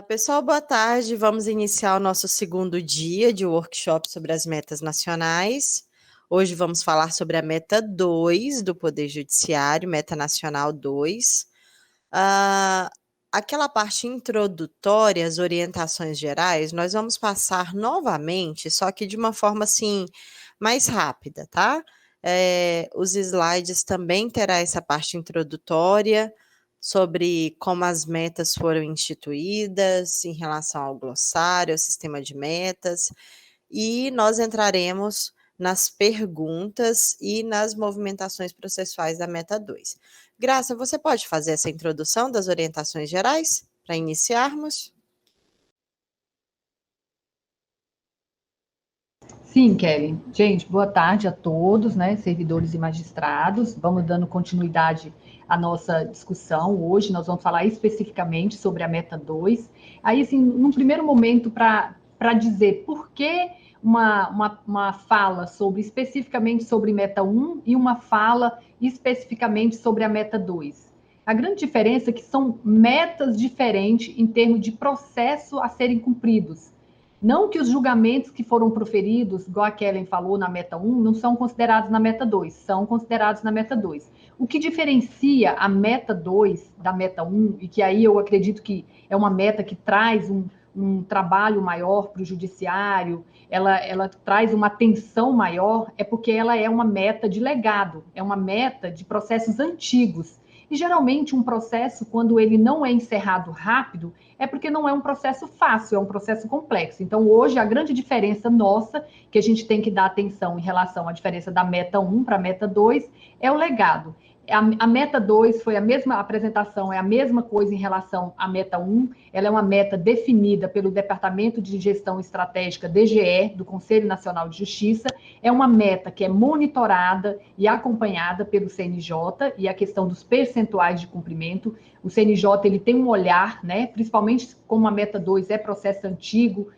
Pessoal, boa tarde. Vamos iniciar o nosso segundo dia de workshop sobre as metas nacionais. Hoje vamos falar sobre a meta 2 do Poder Judiciário, Meta Nacional 2. Aquela parte introdutória, as orientações gerais, nós vamos passar novamente, só que de uma forma assim mais rápida, tá? Os slides também terá essa parte introdutória sobre como as metas foram instituídas em relação ao glossário, ao sistema de metas, e nós entraremos nas perguntas e nas movimentações processuais da meta 2. Graça, você pode fazer essa introdução das orientações gerais para iniciarmos? Sim, Kelly. Gente, boa tarde a todos, né, servidores e magistrados. Vamos dando continuidade à nossa discussão. Hoje nós vamos falar especificamente sobre a meta 2. Aí, assim, num primeiro momento, para dizer por que uma fala especificamente sobre meta 1 e uma fala especificamente sobre a meta 2. A grande diferença é que são metas diferentes em termos de processo a serem cumpridos. Não que os julgamentos que foram proferidos, igual a Kellen falou, na meta 1, não são considerados na meta 2, são considerados na meta 2. O que diferencia a meta 2 da meta 1, e que aí eu acredito que é uma meta que traz um trabalho maior para o judiciário, ela traz uma atenção maior, é porque ela é uma meta de legado, é uma meta de processos antigos. E geralmente um processo, quando ele não é encerrado rápido, é porque não é um processo fácil, é um processo complexo. Então, hoje, a grande diferença nossa, que a gente tem que dar atenção em relação à diferença da meta 1 para a meta 2, é o legado. A meta 2 foi a mesma apresentação, é a mesma coisa em relação à meta 1. Ela é uma meta definida pelo Departamento de Gestão Estratégica, DGE, do Conselho Nacional de Justiça. É uma meta que é monitorada e acompanhada pelo CNJ, e a questão dos percentuais de cumprimento. O CNJ ele tem um olhar, né, principalmente como a meta 2 é processo antigo,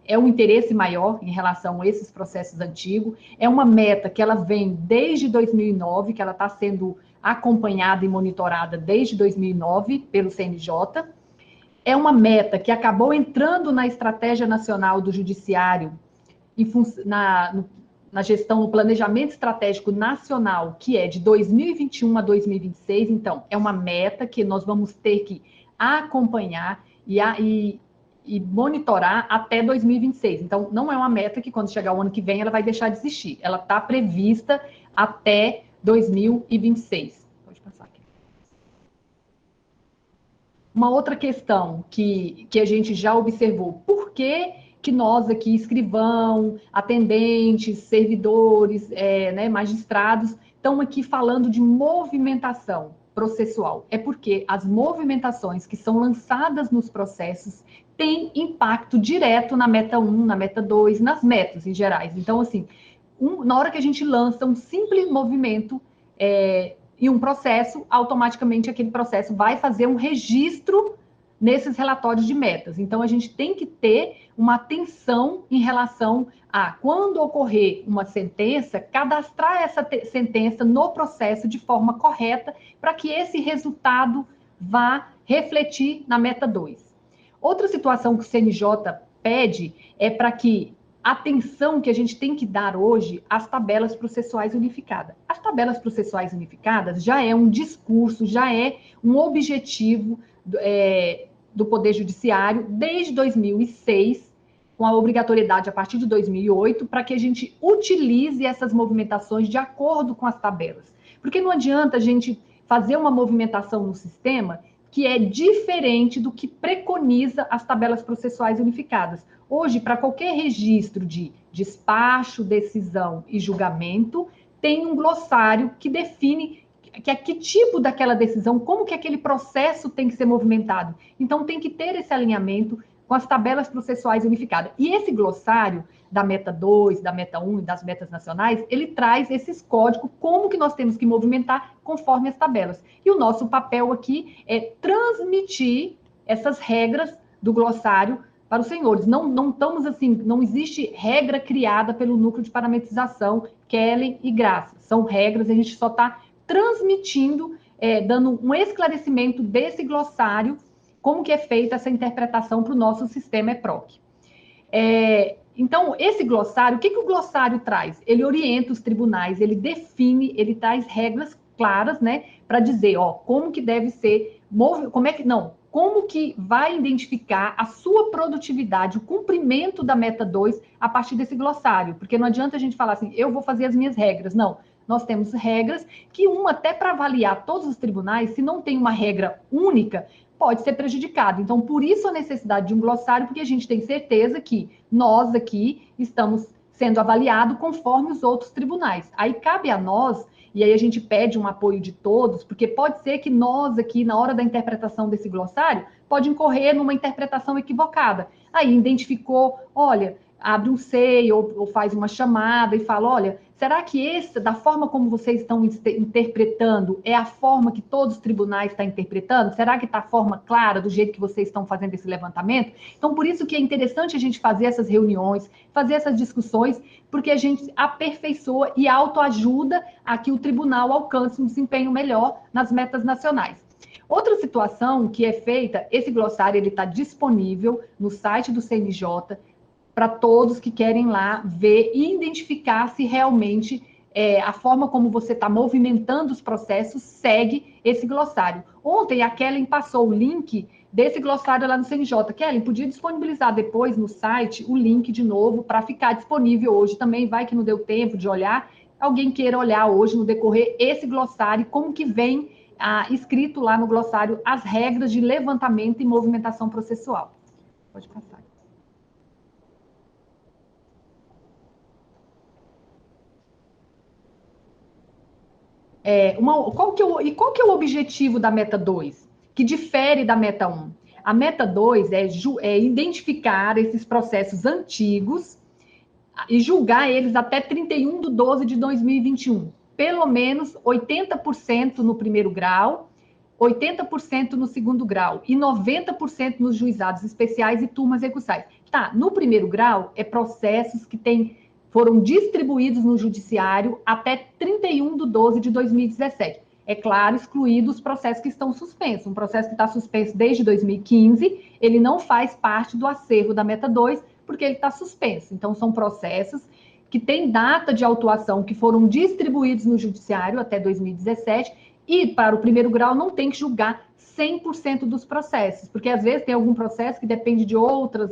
é um interesse maior em relação a esses processos antigos. É uma meta que ela vem desde 2009, que ela está sendo acompanhada e monitorada desde 2009 pelo CNJ. É uma meta que acabou entrando na Estratégia Nacional do Judiciário, na gestão, no Planejamento Estratégico Nacional, que é de 2021 a 2026. Então, é uma meta que nós vamos ter que acompanhar e monitorar até 2026. Então, não é uma meta que quando chegar o ano que vem ela vai deixar de existir. Ela está prevista até 2026. Pode passar aqui. Uma outra questão que a gente já observou, por que nós aqui, escrivão, atendentes, servidores, magistrados, estão aqui falando de movimentação processual? É porque as movimentações que são lançadas nos processos têm impacto direto na meta 1, na meta 2, nas metas em gerais. Então, assim, na hora que a gente lança um simples movimento em um processo, automaticamente aquele processo vai fazer um registro nesses relatórios de metas. Então, a gente tem que ter uma atenção em relação a, quando ocorrer uma sentença, cadastrar essa sentença no processo de forma correta, para que esse resultado vá refletir na meta 2. Outra situação que o CNJ pede é para que atenção que a gente tem que dar hoje às tabelas processuais unificadas. As tabelas processuais unificadas já é um discurso, já é um objetivo do Poder Judiciário desde 2006, com a obrigatoriedade a partir de 2008, para que a gente utilize essas movimentações de acordo com as tabelas. Porque não adianta a gente fazer uma movimentação no sistema que é diferente do que preconiza as tabelas processuais unificadas. Hoje, para qualquer registro de despacho, decisão e julgamento, tem um glossário que define que tipo daquela decisão, como que aquele processo tem que ser movimentado. Então, tem que ter esse alinhamento com as tabelas processuais unificadas. E esse glossário da meta 2, da meta 1 e das metas nacionais, ele traz esses códigos, como que nós temos que movimentar conforme as tabelas. E o nosso papel aqui é transmitir essas regras do glossário para os senhores. Não estamos assim, não existe regra criada pelo núcleo de parametrização, Kelly e Graça. São regras, a gente só está transmitindo, dando um esclarecimento desse glossário como que é feita essa interpretação para o nosso sistema EPROC. Então, esse glossário, o que o glossário traz? Ele orienta os tribunais, ele define, ele traz regras claras, né, para dizer, como que deve ser, como que vai identificar a sua produtividade, o cumprimento da meta 2 a partir desse glossário, porque não adianta a gente falar assim, eu vou fazer as minhas regras, não. Nós temos regras que até para avaliar todos os tribunais, se não tem uma regra única, pode ser prejudicado. Então, por isso a necessidade de um glossário, porque a gente tem certeza que nós aqui estamos sendo avaliados conforme os outros tribunais. Aí cabe a nós, e aí a gente pede um apoio de todos, porque pode ser que nós aqui, na hora da interpretação desse glossário, pode incorrer numa interpretação equivocada. Aí identificou, olha, abre um SEI ou faz uma chamada e fala, olha, será que da forma como vocês estão interpretando, é a forma que todos os tribunais estão interpretando? Será que está a forma clara do jeito que vocês estão fazendo esse levantamento? Então, por isso que é interessante a gente fazer essas reuniões, fazer essas discussões, porque a gente aperfeiçoa e autoajuda a que o tribunal alcance um desempenho melhor nas metas nacionais. Outra situação que é feita, esse glossário ele está disponível no site do CNJ, para todos que querem lá ver e identificar se realmente a forma como você está movimentando os processos segue esse glossário. Ontem a Kellen passou o link desse glossário lá no CNJ. Kellen, podia disponibilizar depois no site o link de novo para ficar disponível hoje também, vai que não deu tempo de olhar, alguém queira olhar hoje no decorrer esse glossário, como que vem escrito lá no glossário as regras de levantamento e movimentação processual. Pode passar. Qual que é o objetivo da meta 2? Que difere da meta 1? A meta 2 é identificar esses processos antigos e julgar eles até 31/12/2021. Pelo menos 80% no primeiro grau, 80% no segundo grau e 90% nos juizados especiais e turmas recursais. No primeiro grau, processos que foram distribuídos no judiciário até 31/12/2017. É claro, excluídos os processos que estão suspensos. Um processo que está suspenso desde 2015, ele não faz parte do acervo da meta 2, porque ele está suspenso. Então, são processos que têm data de autuação, que foram distribuídos no judiciário até 2017, e para o primeiro grau não tem que julgar 100% dos processos, porque às vezes tem algum processo que depende de outras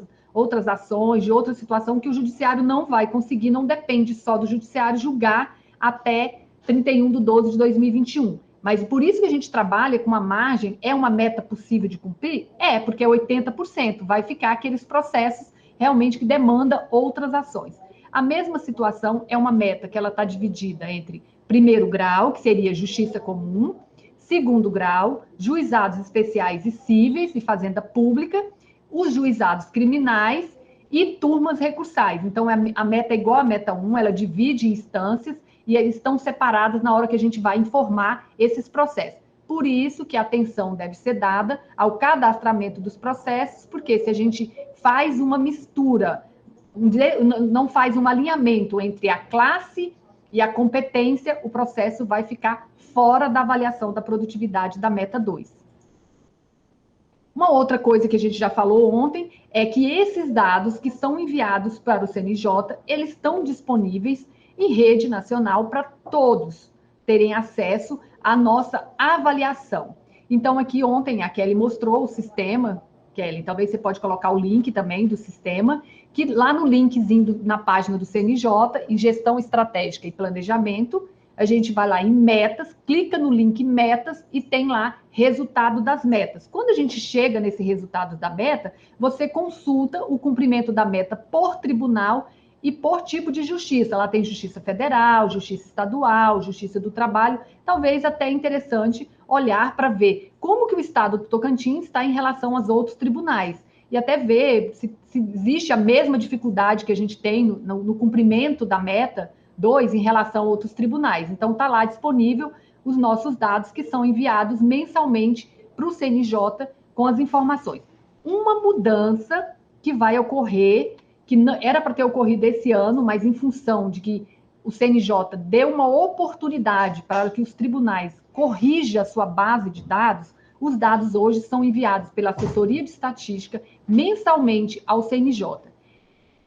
ações, de outra situação que o judiciário não vai conseguir, não depende só do judiciário julgar até 31/12/2021. Mas por isso que a gente trabalha com uma margem, é uma meta possível de cumprir? Porque é 80%, vai ficar aqueles processos realmente que demandam outras ações. A mesma situação é uma meta que ela está dividida entre primeiro grau, que seria justiça comum, segundo grau, juizados especiais e cíveis e fazenda pública, os juizados criminais e turmas recursais. Então, a meta é igual à meta 1, ela divide em instâncias e eles estão separados na hora que a gente vai informar esses processos. Por isso que a atenção deve ser dada ao cadastramento dos processos, porque se a gente faz uma mistura, não faz um alinhamento entre a classe e a competência, o processo vai ficar fora da avaliação da produtividade da meta 2. Uma outra coisa que a gente já falou ontem é que esses dados que são enviados para o CNJ, eles estão disponíveis em rede nacional para todos terem acesso à nossa avaliação. Então, aqui ontem a Kelly mostrou o sistema. Kelly, talvez você pode colocar o link também do sistema, que lá no linkzinho na página do CNJ, em gestão estratégica e planejamento, a gente vai lá em metas, clica no link metas e tem lá resultado das metas. Quando a gente chega nesse resultado da meta, você consulta o cumprimento da meta por tribunal e por tipo de justiça. Lá tem justiça federal, justiça estadual, justiça do trabalho. Talvez até interessante olhar para ver como que o estado do Tocantins está em relação aos outros tribunais. E até ver se existe a mesma dificuldade que a gente tem no cumprimento da meta 2 em relação a outros tribunais. Então, está lá disponível os nossos dados que são enviados mensalmente para o CNJ com as informações. Uma mudança que vai ocorrer, que era para ter ocorrido esse ano, mas em função de que o CNJ deu uma oportunidade para que os tribunais corrijam a sua base de dados, os dados hoje são enviados pela assessoria de estatística mensalmente ao CNJ.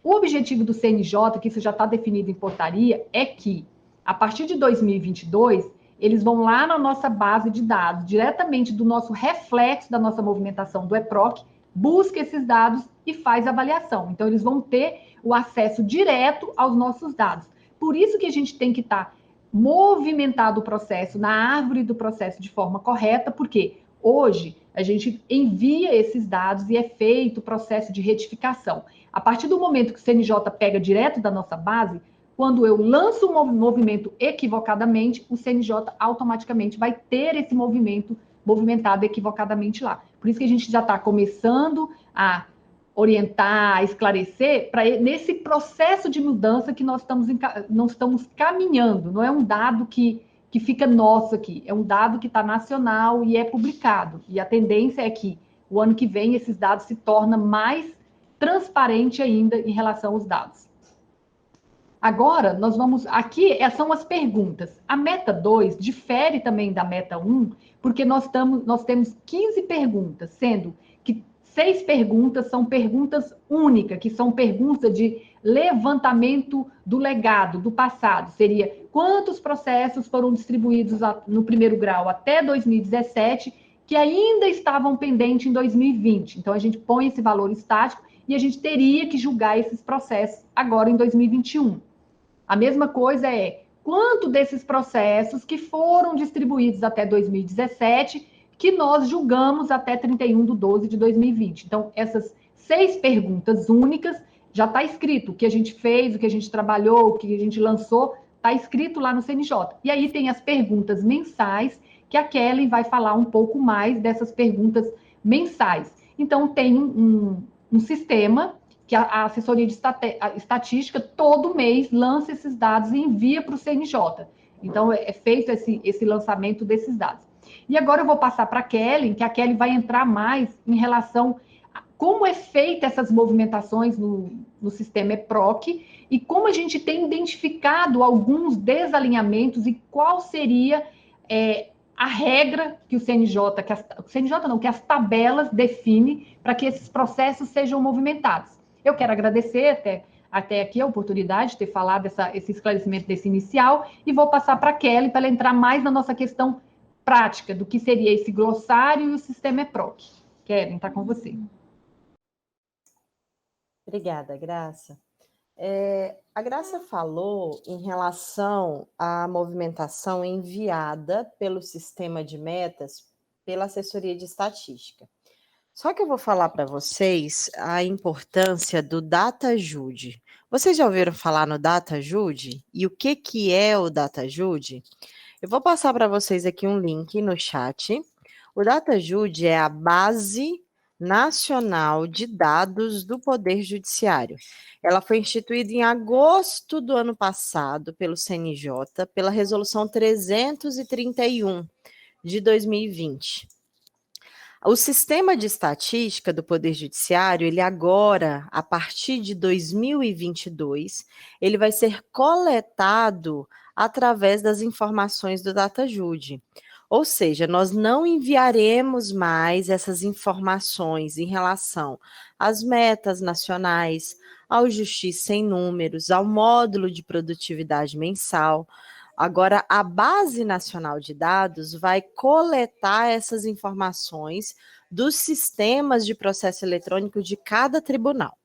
O objetivo do CNJ, que isso já está definido em portaria, é que, a partir de 2022, eles vão lá na nossa base de dados, diretamente do nosso reflexo da nossa movimentação do EPROC, busca esses dados e faz avaliação. Então, eles vão ter o acesso direto aos nossos dados. Por isso que a gente tem que estar movimentado o processo, na árvore do processo de forma correta, porque hoje a gente envia esses dados e é feito o processo de retificação. A partir do momento que o CNJ pega direto da nossa base, quando eu lanço um movimento equivocadamente, o CNJ automaticamente vai ter esse movimento movimentado equivocadamente lá. Por isso que a gente já está começando a orientar, a esclarecer, para nesse processo de mudança que nós estamos caminhando. Não é um dado que fica nosso aqui, é um dado que está nacional e é publicado. E a tendência é que o ano que vem esses dados se tornam mais transparente ainda em relação aos dados. Agora, nós vamos... Aqui são as perguntas. A meta 2 difere também da meta 1, porque nós temos 15 perguntas, sendo que 6 perguntas são perguntas únicas, que são perguntas de levantamento do legado, do passado. Seria quantos processos foram distribuídos no primeiro grau até 2017, que ainda estavam pendentes em 2020. Então, a gente põe esse valor estático e a gente teria que julgar esses processos agora em 2021. A mesma coisa é quanto desses processos que foram distribuídos até 2017 que nós julgamos até 31/12 de 2020. Então, essas 6 perguntas únicas já está escrito. O que a gente fez, o que a gente trabalhou, o que a gente lançou, está escrito lá no CNJ. E aí tem as perguntas mensais, que a Kelly vai falar um pouco mais dessas perguntas mensais. Então, tem um sistema que a assessoria de estatística, todo mês, lança esses dados e envia para o CNJ. Então, é feito esse lançamento desses dados. E agora eu vou passar para a Kelly, que a Kelly vai entrar mais em relação a como é feita essas movimentações no sistema EPROC e como a gente tem identificado alguns desalinhamentos e qual seria a regra que o CNJ, que as tabelas definem para que esses processos sejam movimentados. Eu quero agradecer até aqui a oportunidade de ter falado esse esclarecimento desse inicial e vou passar para a Kelly para ela entrar mais na nossa questão prática do que seria esse glossário e o sistema EPROC. Kelly, está com você. Obrigada, Graça. A Graça falou em relação à movimentação enviada pelo sistema de metas pela assessoria de estatística. Só que eu vou falar para vocês a importância do DataJude. Vocês já ouviram falar no DataJude? E o que é o DataJude? Eu vou passar para vocês aqui um link no chat. O DataJude é a Base Nacional de Dados do Poder Judiciário. Ela foi instituída em agosto do ano passado pelo CNJ, pela Resolução 331 de 2020. O sistema de estatística do Poder Judiciário, ele agora, a partir de 2022, ele vai ser coletado através das informações do DataJude. Ou seja, nós não enviaremos mais essas informações em relação às metas nacionais, ao Justiça em Números, ao módulo de produtividade mensal. Agora, a Base Nacional de Dados vai coletar essas informações dos sistemas de processo eletrônico de cada tribunal.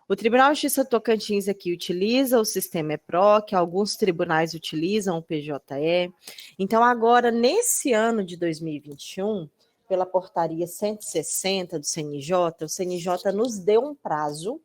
O Tribunal de Justiça Tocantins aqui utiliza o sistema EPROC, alguns tribunais utilizam o PJE. Então, agora, nesse ano de 2021, pela portaria 160 do CNJ, o CNJ nos deu um prazo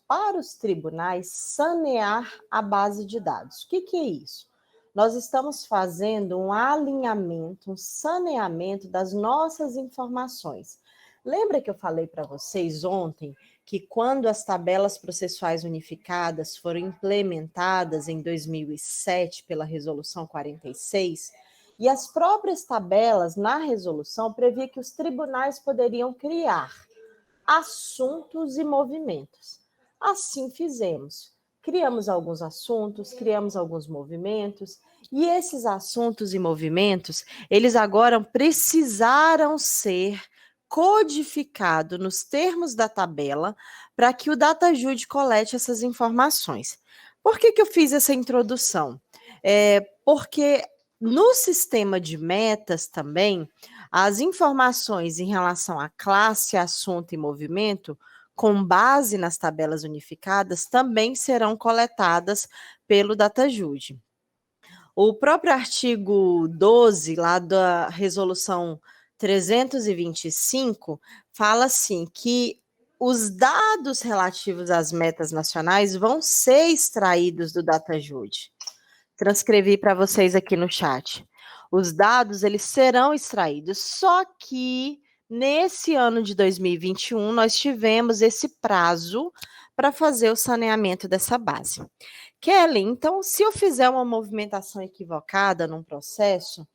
para os tribunais sanear a base de dados. O que é isso? Nós estamos fazendo um alinhamento, um saneamento das nossas informações. Lembra que eu falei para vocês ontem que quando as tabelas processuais unificadas foram implementadas em 2007 pela Resolução 46, e as próprias tabelas na resolução previa que os tribunais poderiam criar assuntos e movimentos. Assim fizemos. Criamos alguns assuntos, criamos alguns movimentos, E esses assuntos e movimentos, eles agora precisaram ser codificados nos termos da tabela para que o DataJude colete essas informações. Por que eu fiz essa introdução? Porque no sistema de metas também, as informações em relação à classe, assunto e movimento, com base nas tabelas unificadas, também serão coletadas pelo DataJude. O próprio artigo 12, lá da resolução 325, fala assim que os dados relativos às metas nacionais vão ser extraídos do DataJude. Transcrevi para vocês aqui no chat. Os dados, eles serão extraídos, só que nesse ano de 2021 nós tivemos esse prazo para fazer o saneamento dessa base. Kelly, então, se eu fizer uma movimentação equivocada num processo,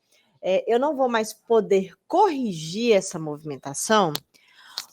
eu não vou mais poder corrigir essa movimentação.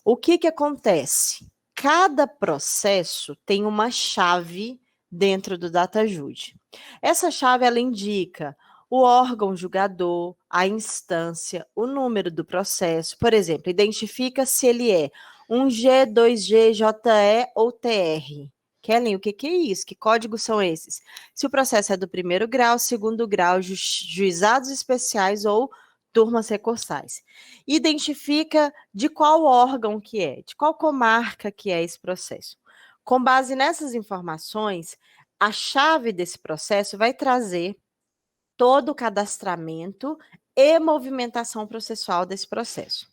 O que acontece? Cada processo tem uma chave dentro do DataJude. Essa chave, ela indica o órgão julgador, a instância, o número do processo. Por exemplo, identifica se ele é um G, 2G, JE ou TR. Kelly, o que é isso? Que códigos são esses? Se o processo é do primeiro grau, segundo grau, juizados especiais ou turmas recursais. Identifica de qual órgão que é, de qual comarca que é esse processo. Com base nessas informações, a chave desse processo vai trazer todo o cadastramento e movimentação processual desse processo.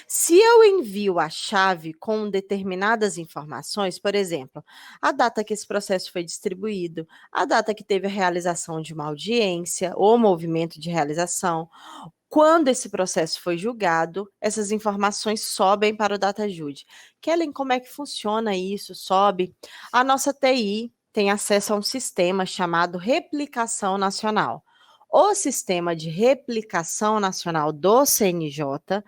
Se eu envio a chave com determinadas informações, por exemplo, a data que esse processo foi distribuído, a data que teve a realização de uma audiência ou movimento de realização, quando esse processo foi julgado, essas informações sobem para o DataJude. Kellen, como é que funciona isso? Sobe? A nossa TI tem acesso a um sistema chamado Replicação Nacional. O sistema de replicação nacional do CNJ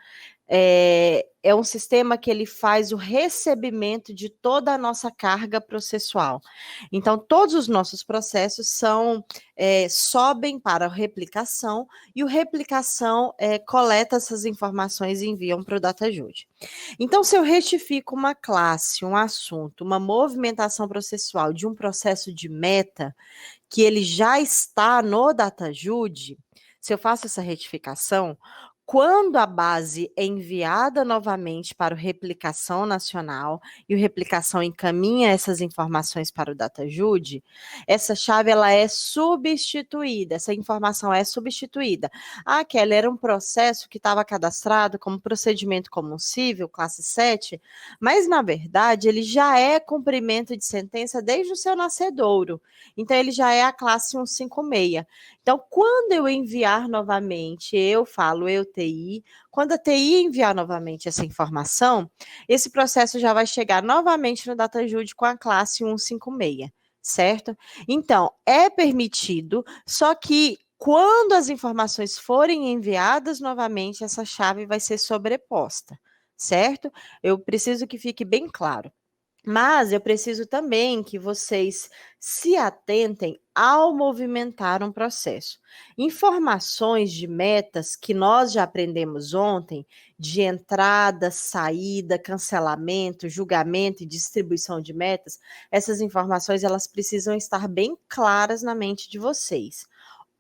é um sistema que ele faz o recebimento de toda a nossa carga processual. Então, todos os nossos processos sobem para a replicação e o replicação coleta essas informações e enviam para o DataJude. Então, se eu retifico uma classe, um assunto, uma movimentação processual de um processo de meta, que ele já está no DataJude, se eu faço essa retificação, quando a base é enviada novamente para o Replicação Nacional e o Replicação encaminha essas informações para o DataJude, essa chave ela é substituída, essa informação é substituída. Ah, Kelly, era um processo que estava cadastrado como procedimento comum civil, classe 7, mas na verdade ele já é cumprimento de sentença desde o seu nascedouro. Então ele já é a classe 156. Então, quando eu enviar novamente, eu TI, quando a TI enviar novamente essa informação, esse processo já vai chegar novamente no DataJude com a classe 156, certo? Então, é permitido, só que quando as informações forem enviadas novamente, essa chave vai ser sobreposta, certo? Eu preciso que fique bem claro. Mas eu preciso também que vocês se atentem ao movimentar um processo. Informações de metas que nós já aprendemos ontem, de entrada, saída, cancelamento, julgamento e distribuição de metas, essas informações elas precisam estar bem claras na mente de vocês.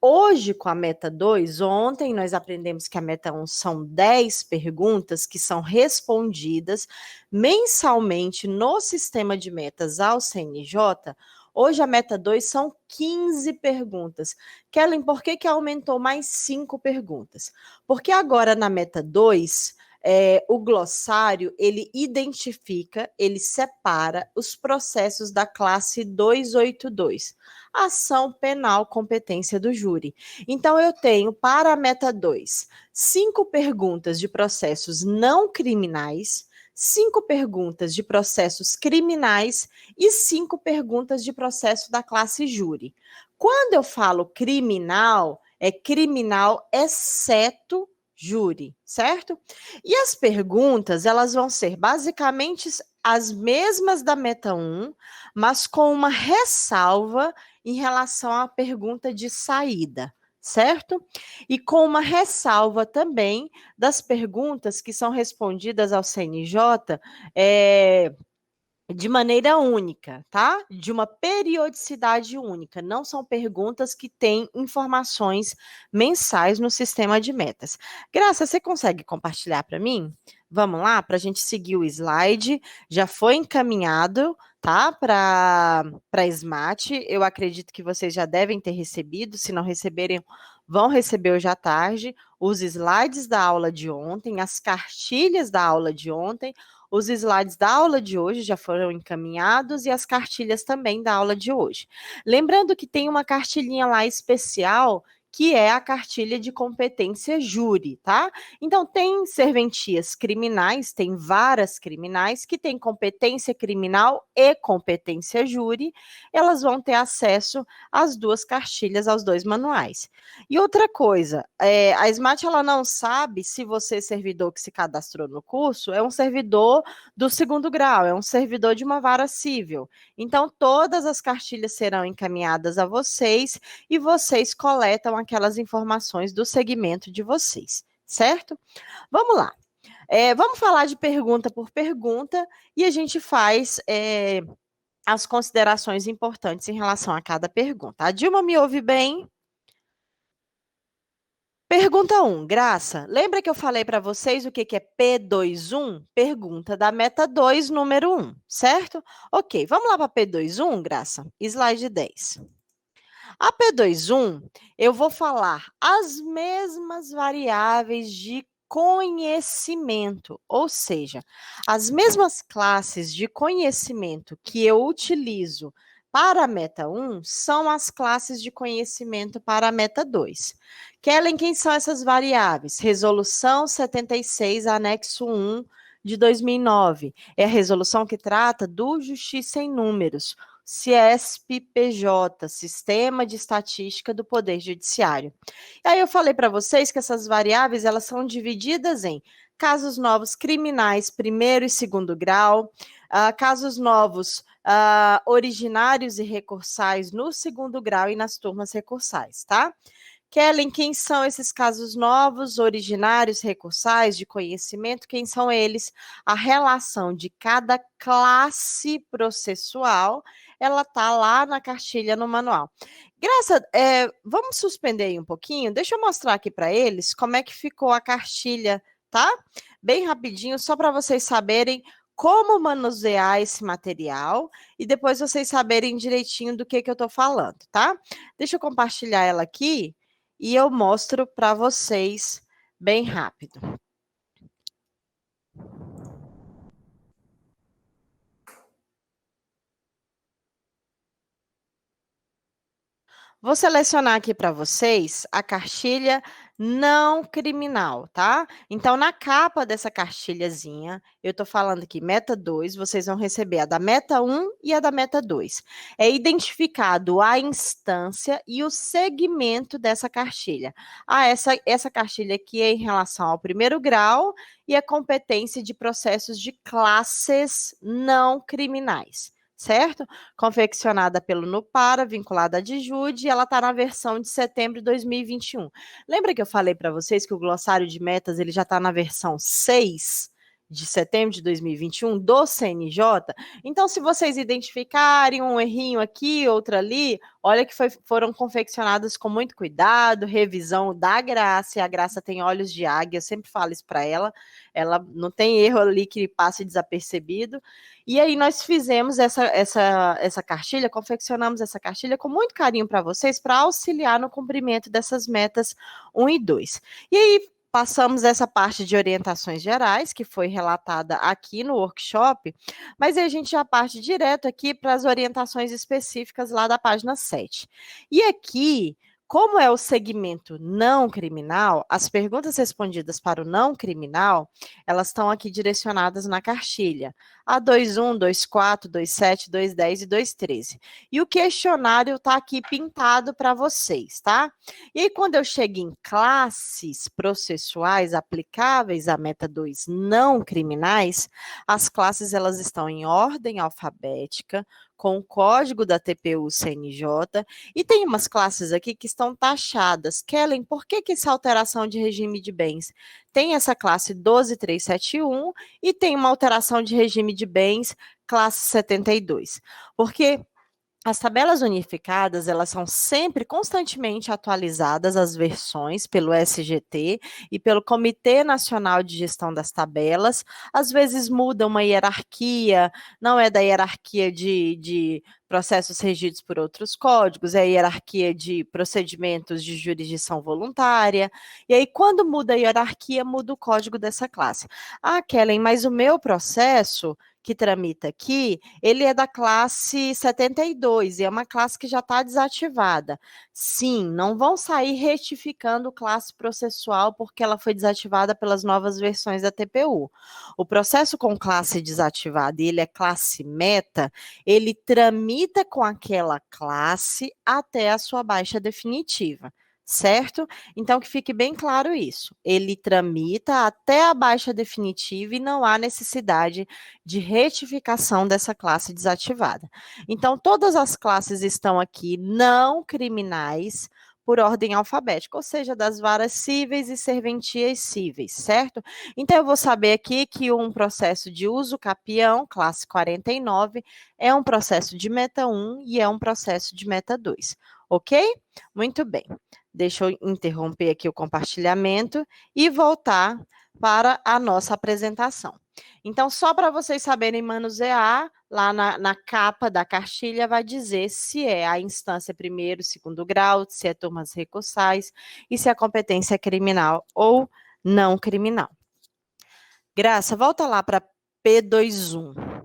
Hoje, com a meta 2, ontem nós aprendemos que a meta 1 são 10 perguntas que são respondidas mensalmente no sistema de metas ao CNJ. Hoje a meta 2 são 15 perguntas. Kellen, por que aumentou mais 5 perguntas? Porque agora na meta 2, o glossário, ele identifica, ele separa os processos da classe 282. Ação penal, competência do júri. Então, eu tenho para a meta 2, 5 perguntas de processos não criminais, 5 perguntas de processos criminais e 5 perguntas de processo da classe júri. Quando eu falo criminal, é criminal exceto júri, certo? E as perguntas, elas vão ser basicamente as mesmas da meta 1, mas com uma ressalva em relação à pergunta de saída, certo? E com uma ressalva também das perguntas que são respondidas ao CNJ, de maneira única, tá? De uma periodicidade única. Não são perguntas que têm informações mensais no sistema de metas. Graça, você consegue compartilhar para mim? Vamos lá, para a gente seguir o slide. Já foi encaminhado, tá? Para a SMAT. Eu acredito que vocês já devem ter recebido. Se não receberem, vão receber hoje à tarde os slides da aula de ontem, as cartilhas da aula de ontem. Os slides da aula de hoje já foram encaminhados e as cartilhas também da aula de hoje. Lembrando que tem uma cartilhinha lá especial, que é a cartilha de competência júri, tá? Então, tem serventias criminais, tem varas criminais que têm competência criminal e competência júri, elas vão ter acesso às duas cartilhas, aos dois manuais. E outra coisa, a SMAT ela não sabe se você, servidor que se cadastrou no curso, é um servidor do segundo grau, é um servidor de uma vara civil. Então, todas as cartilhas serão encaminhadas a vocês e vocês coletam aquelas informações do segmento de vocês, certo? Vamos lá. Vamos falar de pergunta por pergunta e a gente faz as considerações importantes em relação a cada pergunta. A Dilma me ouve bem? Pergunta 1, Graça. Lembra que eu falei para vocês o que é P21? Pergunta da meta 2, número 1, certo? Ok, vamos lá para P21, Graça? Slide 10. A P21, eu vou falar as mesmas variáveis de conhecimento, ou seja, as mesmas classes de conhecimento que eu utilizo para a meta 1 são as classes de conhecimento para a meta 2. Kellen, quem são essas variáveis? Resolução 76, anexo 1 de 2009. É a resolução que trata do Justiça em Números, CIESP-PJ, Sistema de Estatística do Poder Judiciário. E aí eu falei para vocês que essas variáveis elas são divididas em casos novos criminais, primeiro e segundo grau, casos novos originários e recursais no segundo grau e nas turmas recursais, tá? Kellen, quem são esses casos novos, originários, recursais, de conhecimento? Quem são eles? A relação de cada classe processual, ela está lá na cartilha no manual. Graça, vamos suspender aí um pouquinho? Deixa eu mostrar aqui para eles como é que ficou a cartilha, tá? Bem rapidinho, só para vocês saberem como manusear esse material e depois vocês saberem direitinho do que eu estou falando, tá? Deixa eu compartilhar ela aqui e eu mostro para vocês bem rápido. Vou selecionar aqui para vocês a cartilha não criminal, tá? Então, na capa dessa cartilhazinha, eu estou falando aqui meta 2, vocês vão receber a da meta 1 e a da meta 2. É identificado a instância e o segmento dessa cartilha. Essa cartilha aqui é em relação ao primeiro grau e a competência de processos de classes não criminais, certo? Confeccionada pelo Nupara, vinculada à DIJUD, e ela está na versão de setembro de 2021. Lembra que eu falei para vocês que o glossário de metas ele já está na versão 6 de setembro de 2021 do CNJ? Então, se vocês identificarem um errinho aqui, outro ali, olha que foram confeccionadas com muito cuidado, revisão da Graça, e a Graça tem olhos de águia, eu sempre falo isso para ela não tem erro ali que passe desapercebido. E aí nós fizemos essa cartilha, confeccionamos essa cartilha com muito carinho para vocês, para auxiliar no cumprimento dessas metas 1 e 2. E aí passamos essa parte de orientações gerais, que foi relatada aqui no workshop, mas aí a gente já parte direto aqui para as orientações específicas lá da página 7. E aqui, como é o segmento não criminal, as perguntas respondidas para o não criminal, elas estão aqui direcionadas na cartilha. A 2.1, 2.4, 2.7, 2.10 e 2.13. E o questionário está aqui pintado para vocês, tá? E aí, quando eu chego em classes processuais aplicáveis à meta 2 não criminais, as classes elas estão em ordem alfabética, com o código da TPU-CNJ, e tem umas classes aqui que estão taxadas. Kellen, por que essa alteração de regime de bens? Tem essa classe 12371 e tem uma alteração de regime de bens classe 72. Porque as tabelas unificadas, elas são sempre constantemente atualizadas, as versões, pelo SGT e pelo Comitê Nacional de Gestão das Tabelas. Às vezes muda uma hierarquia, não é da hierarquia de processos regidos por outros códigos, é a hierarquia de procedimentos de jurisdição voluntária. E aí, quando muda a hierarquia, muda o código dessa classe. Ah, Kellen, mas o meu processo que tramita aqui, ele é da classe 72, e é uma classe que já está desativada. Sim, não vão sair retificando classe processual porque ela foi desativada pelas novas versões da TPU. O processo com classe desativada, e ele é classe meta, ele tramita com aquela classe até a sua baixa definitiva. Certo? Então, que fique bem claro isso. Ele tramita até a baixa definitiva e não há necessidade de retificação dessa classe desativada. Então, todas as classes estão aqui não criminais por ordem alfabética, ou seja, das varas cíveis e serventias cíveis, certo? Então, eu vou saber aqui que um processo de uso capião, classe 49, é um processo de meta 1 e é um processo de meta 2, ok? Muito bem. Deixa eu interromper aqui o compartilhamento e voltar para a nossa apresentação. Então, só para vocês saberem manusear, lá na capa da cartilha vai dizer se é a instância primeiro, segundo grau, se é turmas recursais e se a competência é criminal ou não criminal. Graça, volta lá para P21.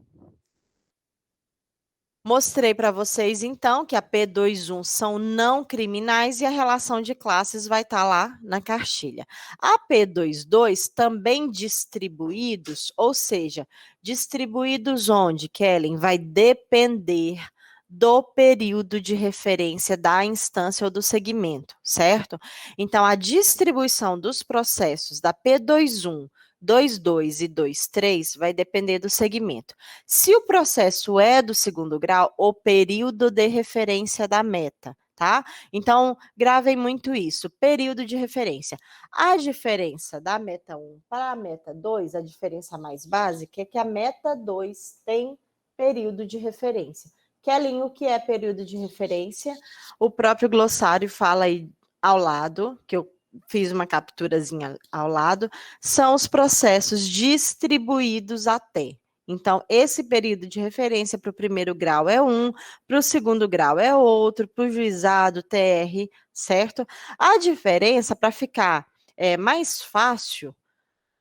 Mostrei para vocês, então, que a P21 são não criminais e a relação de classes vai estar lá na cartilha. A P22 também distribuídos, ou seja, distribuídos onde, Kellen? Vai depender do período de referência da instância ou do segmento, certo? Então, a distribuição dos processos da P21, 22 e 23 vai depender do segmento. Se o processo é do segundo grau, o período de referência da meta, tá? Então, gravem muito isso, período de referência. A diferença da meta 1 para a meta 2, a diferença mais básica é que a meta 2 tem período de referência. Kellen, o que é período de referência? O próprio glossário fala aí ao lado, que eu fiz uma capturazinha ao lado, são os processos distribuídos até. Então, esse período de referência para o primeiro grau é um, para o segundo grau é outro, para o juizado, TR, certo? A diferença, para ficar mais fácil,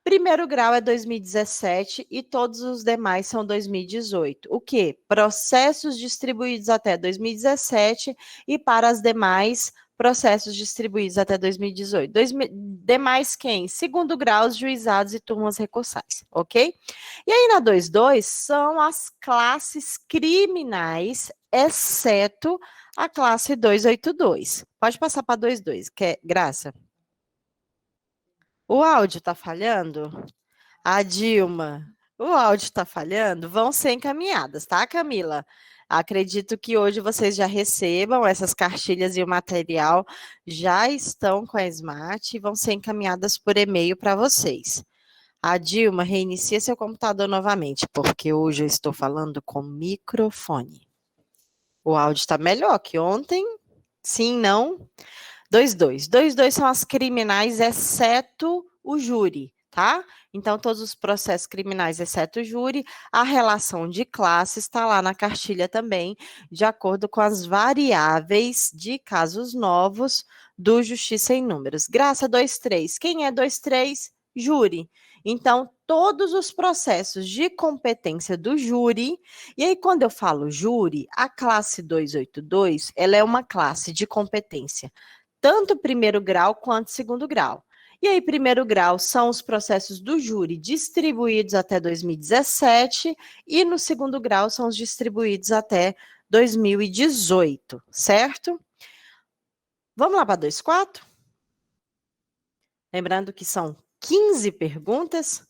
primeiro grau é 2017 e todos os demais são 2018. O quê? Processos distribuídos até 2017 e para as demais, processos distribuídos até 2018. Demais quem? Segundo grau, os juizados e turmas recursais, ok? E aí na 22 são as classes criminais, exceto a classe 282. Pode passar para 22, Graça? O áudio está falhando? A Dilma, o áudio está falhando? Vão ser encaminhadas, tá, Camila? Acredito que hoje vocês já recebam essas cartilhas e o material já estão com a Smart e vão ser encaminhadas por e-mail para vocês. A Dilma, reinicia seu computador novamente, porque hoje eu estou falando com microfone. O áudio está melhor que ontem? Sim, não? 22. 22 são as criminais, exceto o júri, tá? Então, todos os processos criminais, exceto o júri, a relação de classe está lá na cartilha também, de acordo com as variáveis de casos novos do Justiça em Números. Graça 23. Quem é 23? Júri. Então, todos os processos de competência do júri, e aí quando eu falo júri, a classe 282, ela é uma classe de competência tanto primeiro grau quanto segundo grau. E aí, primeiro grau são os processos do júri distribuídos até 2017 e no segundo grau são os distribuídos até 2018, certo? Vamos lá para 2.4? Lembrando que são 15 perguntas.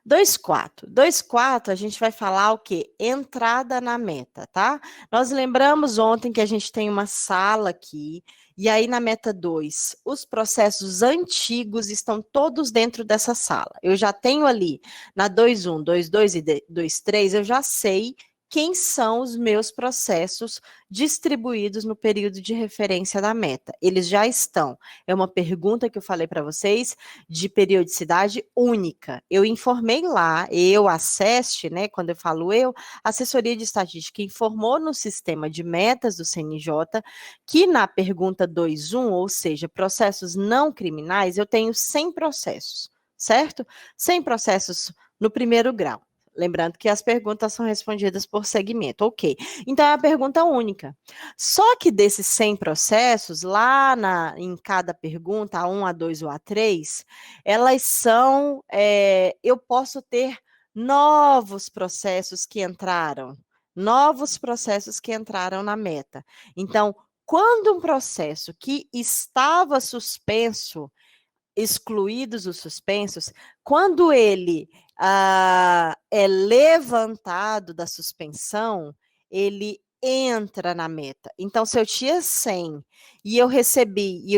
2.4. 2.4, a gente vai falar o quê? Entrada na meta, tá? Nós lembramos ontem que a gente tem uma sala aqui, e aí na meta 2, os processos antigos estão todos dentro dessa sala. Eu já tenho ali na 2.1, 2.2 e 2.3, eu já sei quem são os meus processos distribuídos no período de referência da meta. Eles já estão. É uma pergunta que eu falei para vocês de periodicidade única. Eu informei lá, a SEST, né, quando eu falo a Assessoria de Estatística informou no sistema de metas do CNJ que na pergunta 2.1, ou seja, processos não criminais, eu tenho 100 processos, certo? 100 processos no primeiro grau. Lembrando que as perguntas são respondidas por segmento, ok. Então, é a pergunta única. Só que desses 100 processos, lá em cada pergunta, A1, A2 ou A3, elas são, eu posso ter novos processos que entraram na meta. Então, quando um processo que estava suspenso, excluídos os suspensos, quando ele é levantado da suspensão, ele entra na meta. Então, se eu tinha 100 e eu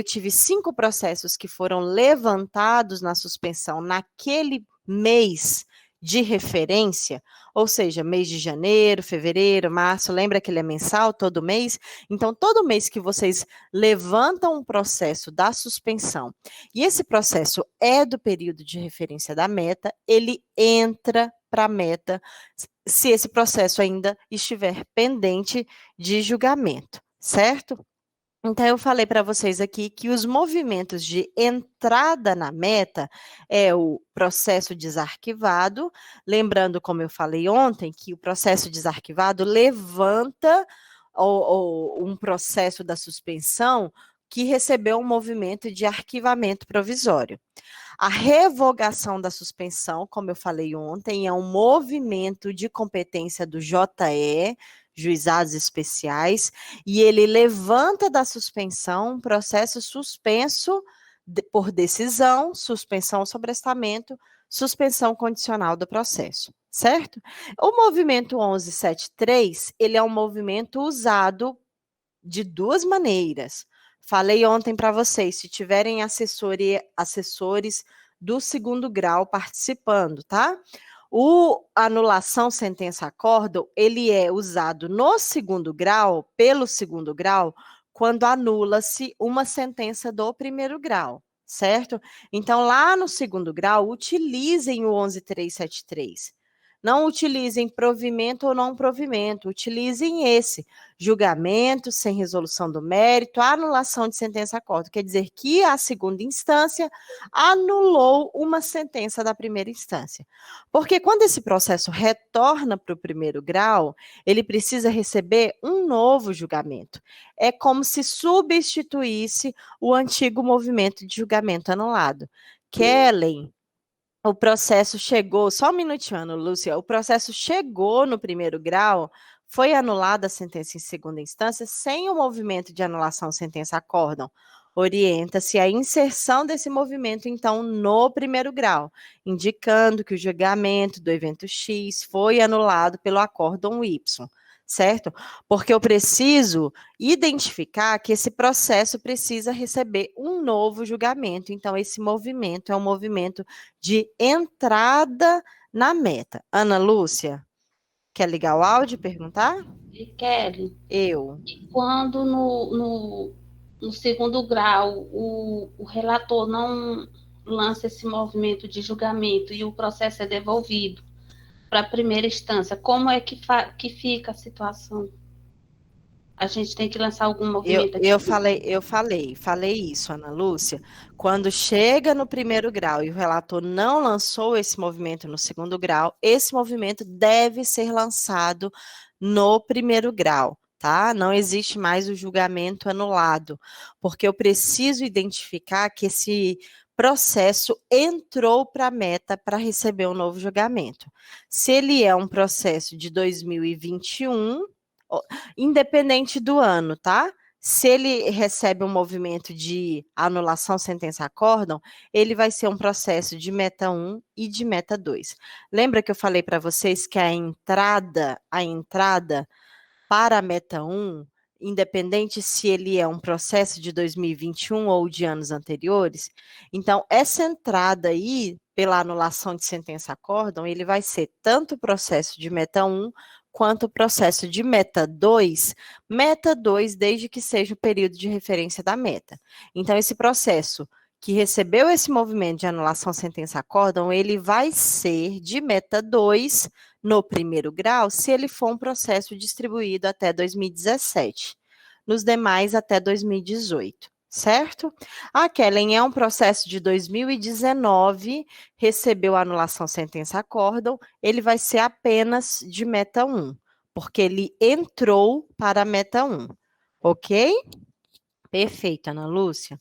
tive 5 processos que foram levantados na suspensão naquele mês de referência, ou seja, mês de janeiro, fevereiro, março, lembra que ele é mensal, todo mês? Então, todo mês que vocês levantam um processo da suspensão e esse processo é do período de referência da meta, ele entra para a meta se esse processo ainda estiver pendente de julgamento, certo? Então, eu falei para vocês aqui que os movimentos de entrada na meta é o processo desarquivado, lembrando, como eu falei ontem, que o processo desarquivado levanta um processo da suspensão que recebeu um movimento de arquivamento provisório. A revogação da suspensão, como eu falei ontem, é um movimento de competência do JE, Juizados Especiais, e ele levanta da suspensão um processo suspenso por decisão, suspensão sobre estamento, suspensão condicional do processo, certo? O movimento 1173, ele é um movimento usado de duas maneiras. Falei ontem para vocês, se tiverem assessores do segundo grau participando, tá? O anulação sentença acórdão, ele é usado no segundo grau, pelo segundo grau, quando anula-se uma sentença do primeiro grau, certo? Então, lá no segundo grau, utilizem o 11373. Não utilizem provimento ou não provimento, utilizem esse julgamento sem resolução do mérito, anulação de sentença acórdão. Quer dizer que a segunda instância anulou uma sentença da primeira instância. Porque quando esse processo retorna para o primeiro grau, ele precisa receber um novo julgamento. É como se substituísse o antigo movimento de julgamento anulado. Kellen, o processo chegou, só um minutinho, Ana Lúcia, o processo chegou no primeiro grau, foi anulada a sentença em segunda instância, sem o movimento de anulação sentença acórdão. Orienta-se a inserção desse movimento, então, no primeiro grau, indicando que o julgamento do evento X foi anulado pelo acórdão Y, certo? Porque eu preciso identificar que esse processo precisa receber um novo julgamento. Então, esse movimento é um movimento de entrada na meta. Ana Lúcia, quer ligar o áudio e perguntar? E Kelly, Eu. e quando no segundo grau o relator não lança esse movimento de julgamento e o processo é devolvido para a primeira instância, como é que fica a situação? A gente tem que lançar algum movimento aqui? Eu falei isso, Ana Lúcia. Quando chega no primeiro grau e o relator não lançou esse movimento no segundo grau, esse movimento deve ser lançado no primeiro grau, tá? Não existe mais o julgamento anulado, porque eu preciso identificar que esse processo entrou para a meta para receber um novo julgamento. Se ele é um processo de 2021, independente do ano, tá? Se ele recebe um movimento de anulação sentença-acórdão, ele vai ser um processo de meta 1 e de meta 2. Lembra que eu falei para vocês que a entrada para a meta 1, independente se ele é um processo de 2021 ou de anos anteriores, então essa entrada aí, pela anulação de sentença-acórdão, ele vai ser tanto o processo de meta 1 quanto o processo de meta 2 desde que seja o período de referência da meta. Então, esse processo que recebeu esse movimento de anulação sentença-acórdão, ele vai ser de meta 2 no primeiro grau, se ele for um processo distribuído até 2017, nos demais até 2018. Certo? A Kellen é um processo de 2019, recebeu a anulação sentença-acórdão, ele vai ser apenas de meta 1, porque ele entrou para a meta 1, ok? Perfeito, Ana Lúcia.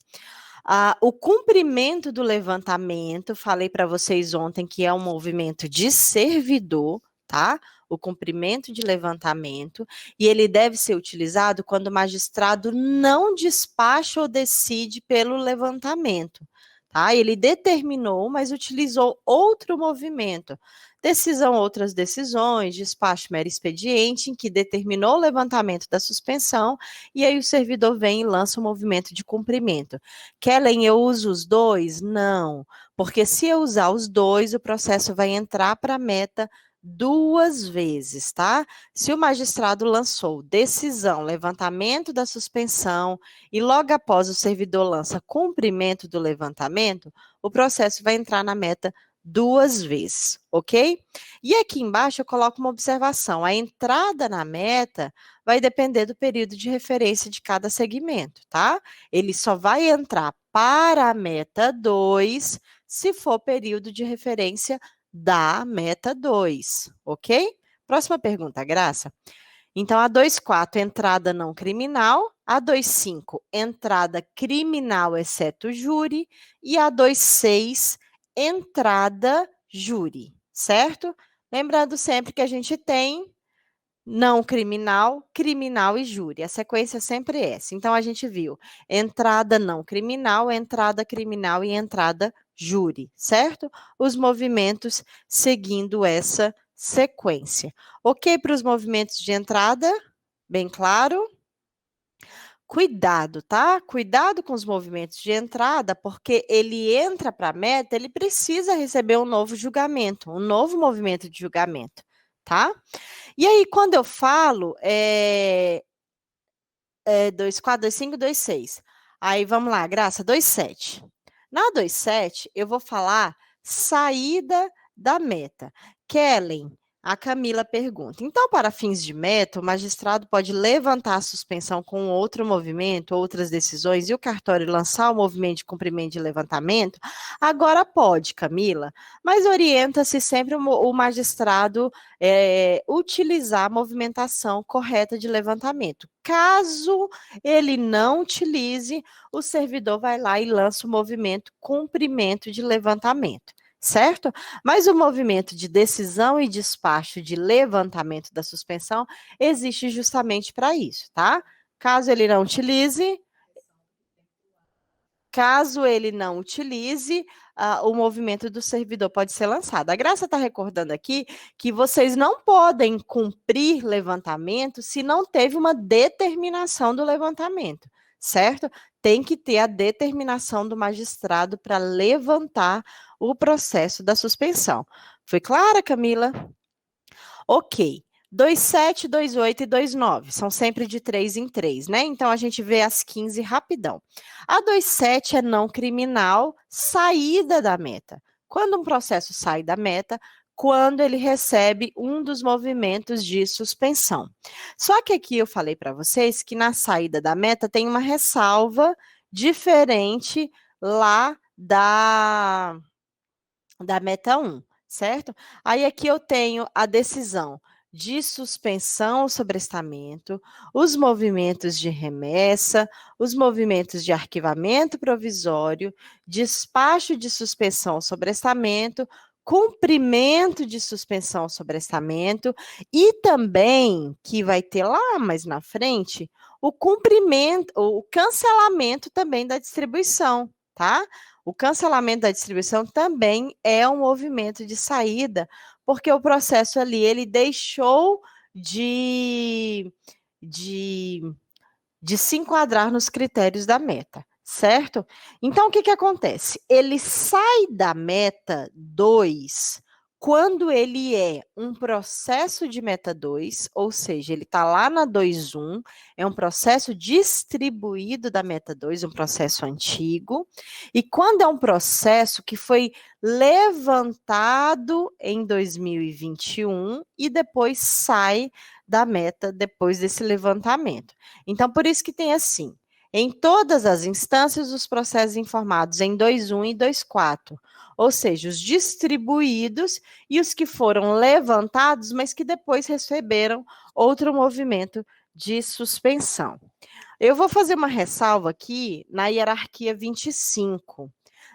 O cumprimento do levantamento, falei para vocês ontem que é um movimento de servidor, tá? O cumprimento de levantamento, e ele deve ser utilizado quando o magistrado não despacha ou decide pelo levantamento, tá? Ele determinou, mas utilizou outro movimento. Decisão, outras decisões, despacho mero expediente, em que determinou o levantamento da suspensão, e aí o servidor vem e lança o movimento de cumprimento. Kellen, eu uso os dois? Não, porque se eu usar os dois, o processo vai entrar para a meta 2 vezes, tá? Se o magistrado lançou decisão, levantamento da suspensão, e logo após o servidor lança cumprimento do levantamento, o processo vai entrar na meta 2 vezes, ok? E aqui embaixo eu coloco uma observação. A entrada na meta vai depender do período de referência de cada segmento, tá? Ele só vai entrar para a meta 2 se for período de referência da meta 2, ok? Próxima pergunta, Graça. Então, a 2.4, entrada não criminal. A 2.5, entrada criminal, exceto júri. E a 2.6, entrada júri, certo? Lembrando sempre que a gente tem não criminal, criminal e júri. A sequência sempre é essa. Então, a gente viu entrada não criminal, entrada criminal e entrada júri, certo? Os movimentos seguindo essa sequência. Ok para os movimentos de entrada? Bem claro? Cuidado, tá? Cuidado com os movimentos de entrada, porque ele entra para a meta, ele precisa receber um novo julgamento, um novo movimento de julgamento, tá? E aí, quando eu falo 2.4, 2.5, 2.6, aí vamos lá, Graça, 2.7. Na 2.7, eu vou falar saída da meta. Kellen, a Camila pergunta, então, para fins de meta, o magistrado pode levantar a suspensão com outro movimento, outras decisões, e o cartório lançar o movimento de cumprimento de levantamento? Agora pode, Camila, mas orienta-se sempre o magistrado utilizar a movimentação correta de levantamento. Caso ele não utilize, o servidor vai lá e lança o movimento cumprimento de levantamento, certo? Mas o movimento de decisão e despacho de levantamento da suspensão existe justamente para isso, tá? Caso ele não utilize, o movimento do servidor pode ser lançado. A Graça está recordando aqui que vocês não podem cumprir levantamento se não teve uma determinação do levantamento, certo? Tem que ter a determinação do magistrado para levantar o processo da suspensão. Foi clara, Camila? Ok. 2.7, 2.8 e 2.9, são sempre de 3 em 3, né? Então, a gente vê as 15 rapidão. A 2.7 é não criminal, saída da meta. Quando um processo sai da meta, quando ele recebe um dos movimentos de suspensão. Só que aqui eu falei para vocês que na saída da meta tem uma ressalva diferente lá da meta 1, certo? Aí aqui eu tenho a decisão de suspensão ou sobrestamento, os movimentos de remessa, os movimentos de arquivamento provisório, despacho de suspensão ou sobrestamento, cumprimento de suspensão ou sobrestamento e também, que vai ter lá mais na frente, o cumprimento, o cancelamento também da distribuição, tá? O cancelamento da distribuição também é um movimento de saída, porque o processo ali, ele deixou de, de, de se enquadrar nos critérios da meta, certo? Então, o que acontece? Ele sai da meta 2 quando ele é um processo de meta 2, ou seja, ele está lá na 2.1, é um processo distribuído da meta 2, um processo antigo, e quando é um processo que foi levantado em 2021 e depois sai da meta depois desse levantamento. Então, por isso que tem assim, em todas as instâncias, os processos informados em 2.1 e 2.4, ou seja, os distribuídos e os que foram levantados, mas que depois receberam outro movimento de suspensão. Eu vou fazer uma ressalva aqui na hierarquia 25.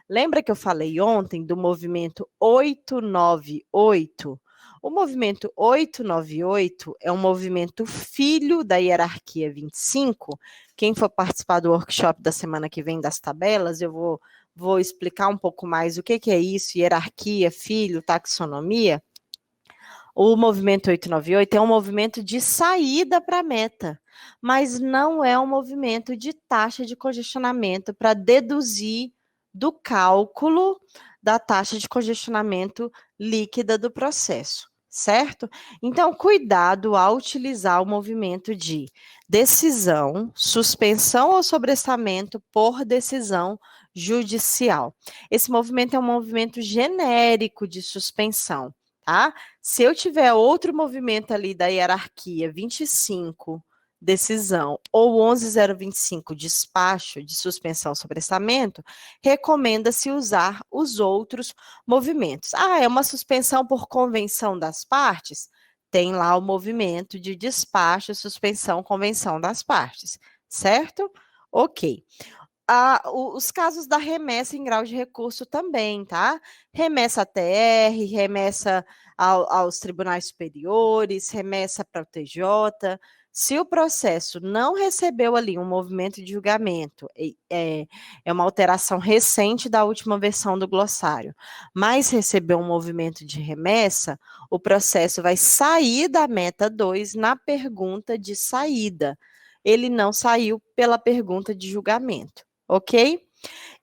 Lembra que eu falei ontem do movimento 898? O movimento 898 é um movimento filho da hierarquia 25. Quem for participar do workshop da semana que vem das tabelas, eu vou explicar um pouco mais o que é isso, hierarquia, filho, taxonomia. O movimento 898 é um movimento de saída para a meta, mas não é um movimento de taxa de congestionamento para deduzir do cálculo da taxa de congestionamento líquida do processo, certo? Então, cuidado ao utilizar o movimento de decisão, suspensão ou sobrestamento por decisão judicial. Esse movimento é um movimento genérico de suspensão, tá? Se eu tiver outro movimento ali da hierarquia 25, decisão, ou 11.025, despacho de suspensão sobrestamento, recomenda-se usar os outros movimentos. Ah, é uma suspensão por convenção das partes? Tem lá o movimento de despacho, suspensão, convenção das partes, certo? Ok. Os casos da remessa em grau de recurso também, tá? Remessa à TR, remessa aos tribunais superiores, remessa para o TJ. Se o processo não recebeu ali um movimento de julgamento, é uma alteração recente da última versão do glossário, mas recebeu um movimento de remessa, o processo vai sair da meta 2 na pergunta de saída. Ele não saiu pela pergunta de julgamento. Ok?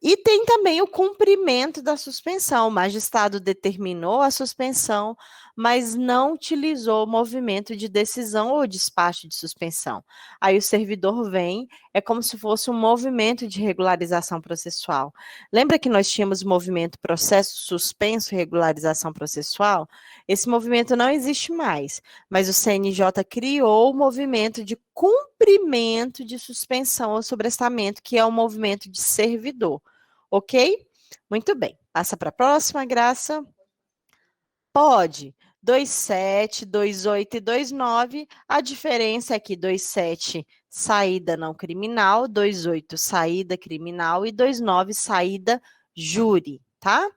E tem também o cumprimento da suspensão. O magistrado determinou a suspensão, mas não utilizou o movimento de decisão ou despacho de suspensão. Aí o servidor vem, é como se fosse um movimento de regularização processual. Lembra que nós tínhamos o movimento processo suspenso e regularização processual? Esse movimento não existe mais, mas o CNJ criou o movimento de cumprimento de suspensão ou sobrestamento, que é o movimento de servidor. Ok? Muito bem. Passa para a próxima, Graça. Pode. 2.7, 2.8 e 2.9. A diferença é que 2.7, saída não criminal, 2.8, saída criminal e 2.9, saída júri, tá?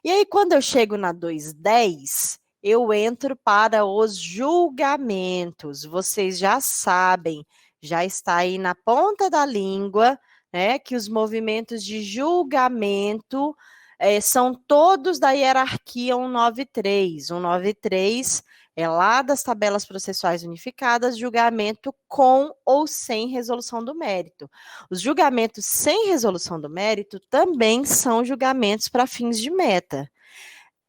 E aí, quando eu chego na 2.10, eu entro para os julgamentos. Vocês já sabem, já está aí na ponta da língua, né, que os movimentos de julgamento são todos da hierarquia 193. 193 é lá das tabelas processuais unificadas, julgamento com ou sem resolução do mérito. Os julgamentos sem resolução do mérito também são julgamentos para fins de meta,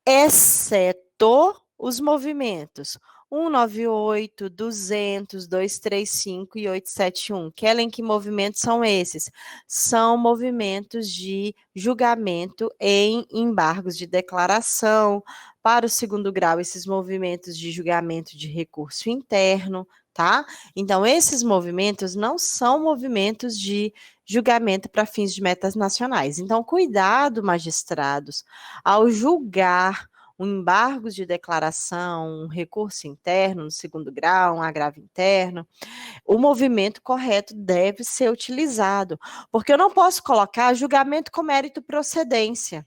exceto os movimentos 198, 200, 235 e 871. Kellen, que movimentos são esses? São movimentos de julgamento em embargos de declaração. Para o segundo grau, esses movimentos de julgamento de recurso interno, tá? Então, esses movimentos não são movimentos de julgamento para fins de metas nacionais. Então, cuidado, magistrados, ao julgar embargos de declaração, um recurso interno no segundo grau, um agravo interno, o movimento correto deve ser utilizado, porque eu não posso colocar julgamento com mérito procedência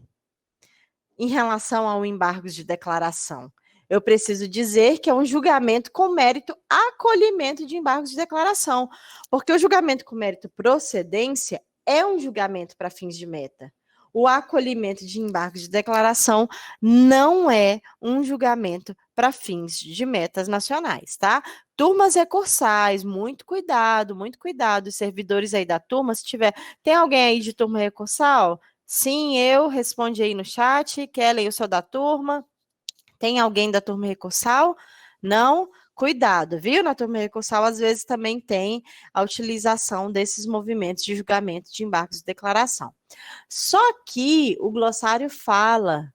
em relação ao embargos de declaração. Eu preciso dizer que é um julgamento com mérito acolhimento de embargos de declaração, porque o julgamento com mérito procedência é um julgamento para fins de meta. O acolhimento de embargos de declaração não é um julgamento para fins de metas nacionais, tá? Turmas recursais, muito cuidado, os servidores aí da turma, se tiver, tem alguém aí de turma recursal? Sim, eu, responde aí no chat, Kellen, eu sou da turma. Tem alguém da turma recursal? Não? Cuidado, viu? Na turma recursal, às vezes, também tem a utilização desses movimentos de julgamento de embargos de declaração. Só que o glossário fala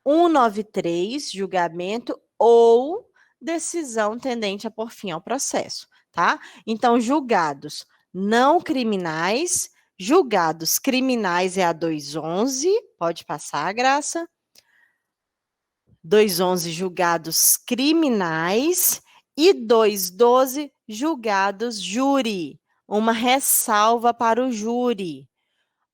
193, julgamento ou decisão tendente a pôr fim ao processo, tá? Então, julgados não criminais, julgados criminais é a 211, pode passar, Graça. 211 julgados criminais e 212 julgados júri. Uma ressalva para o júri.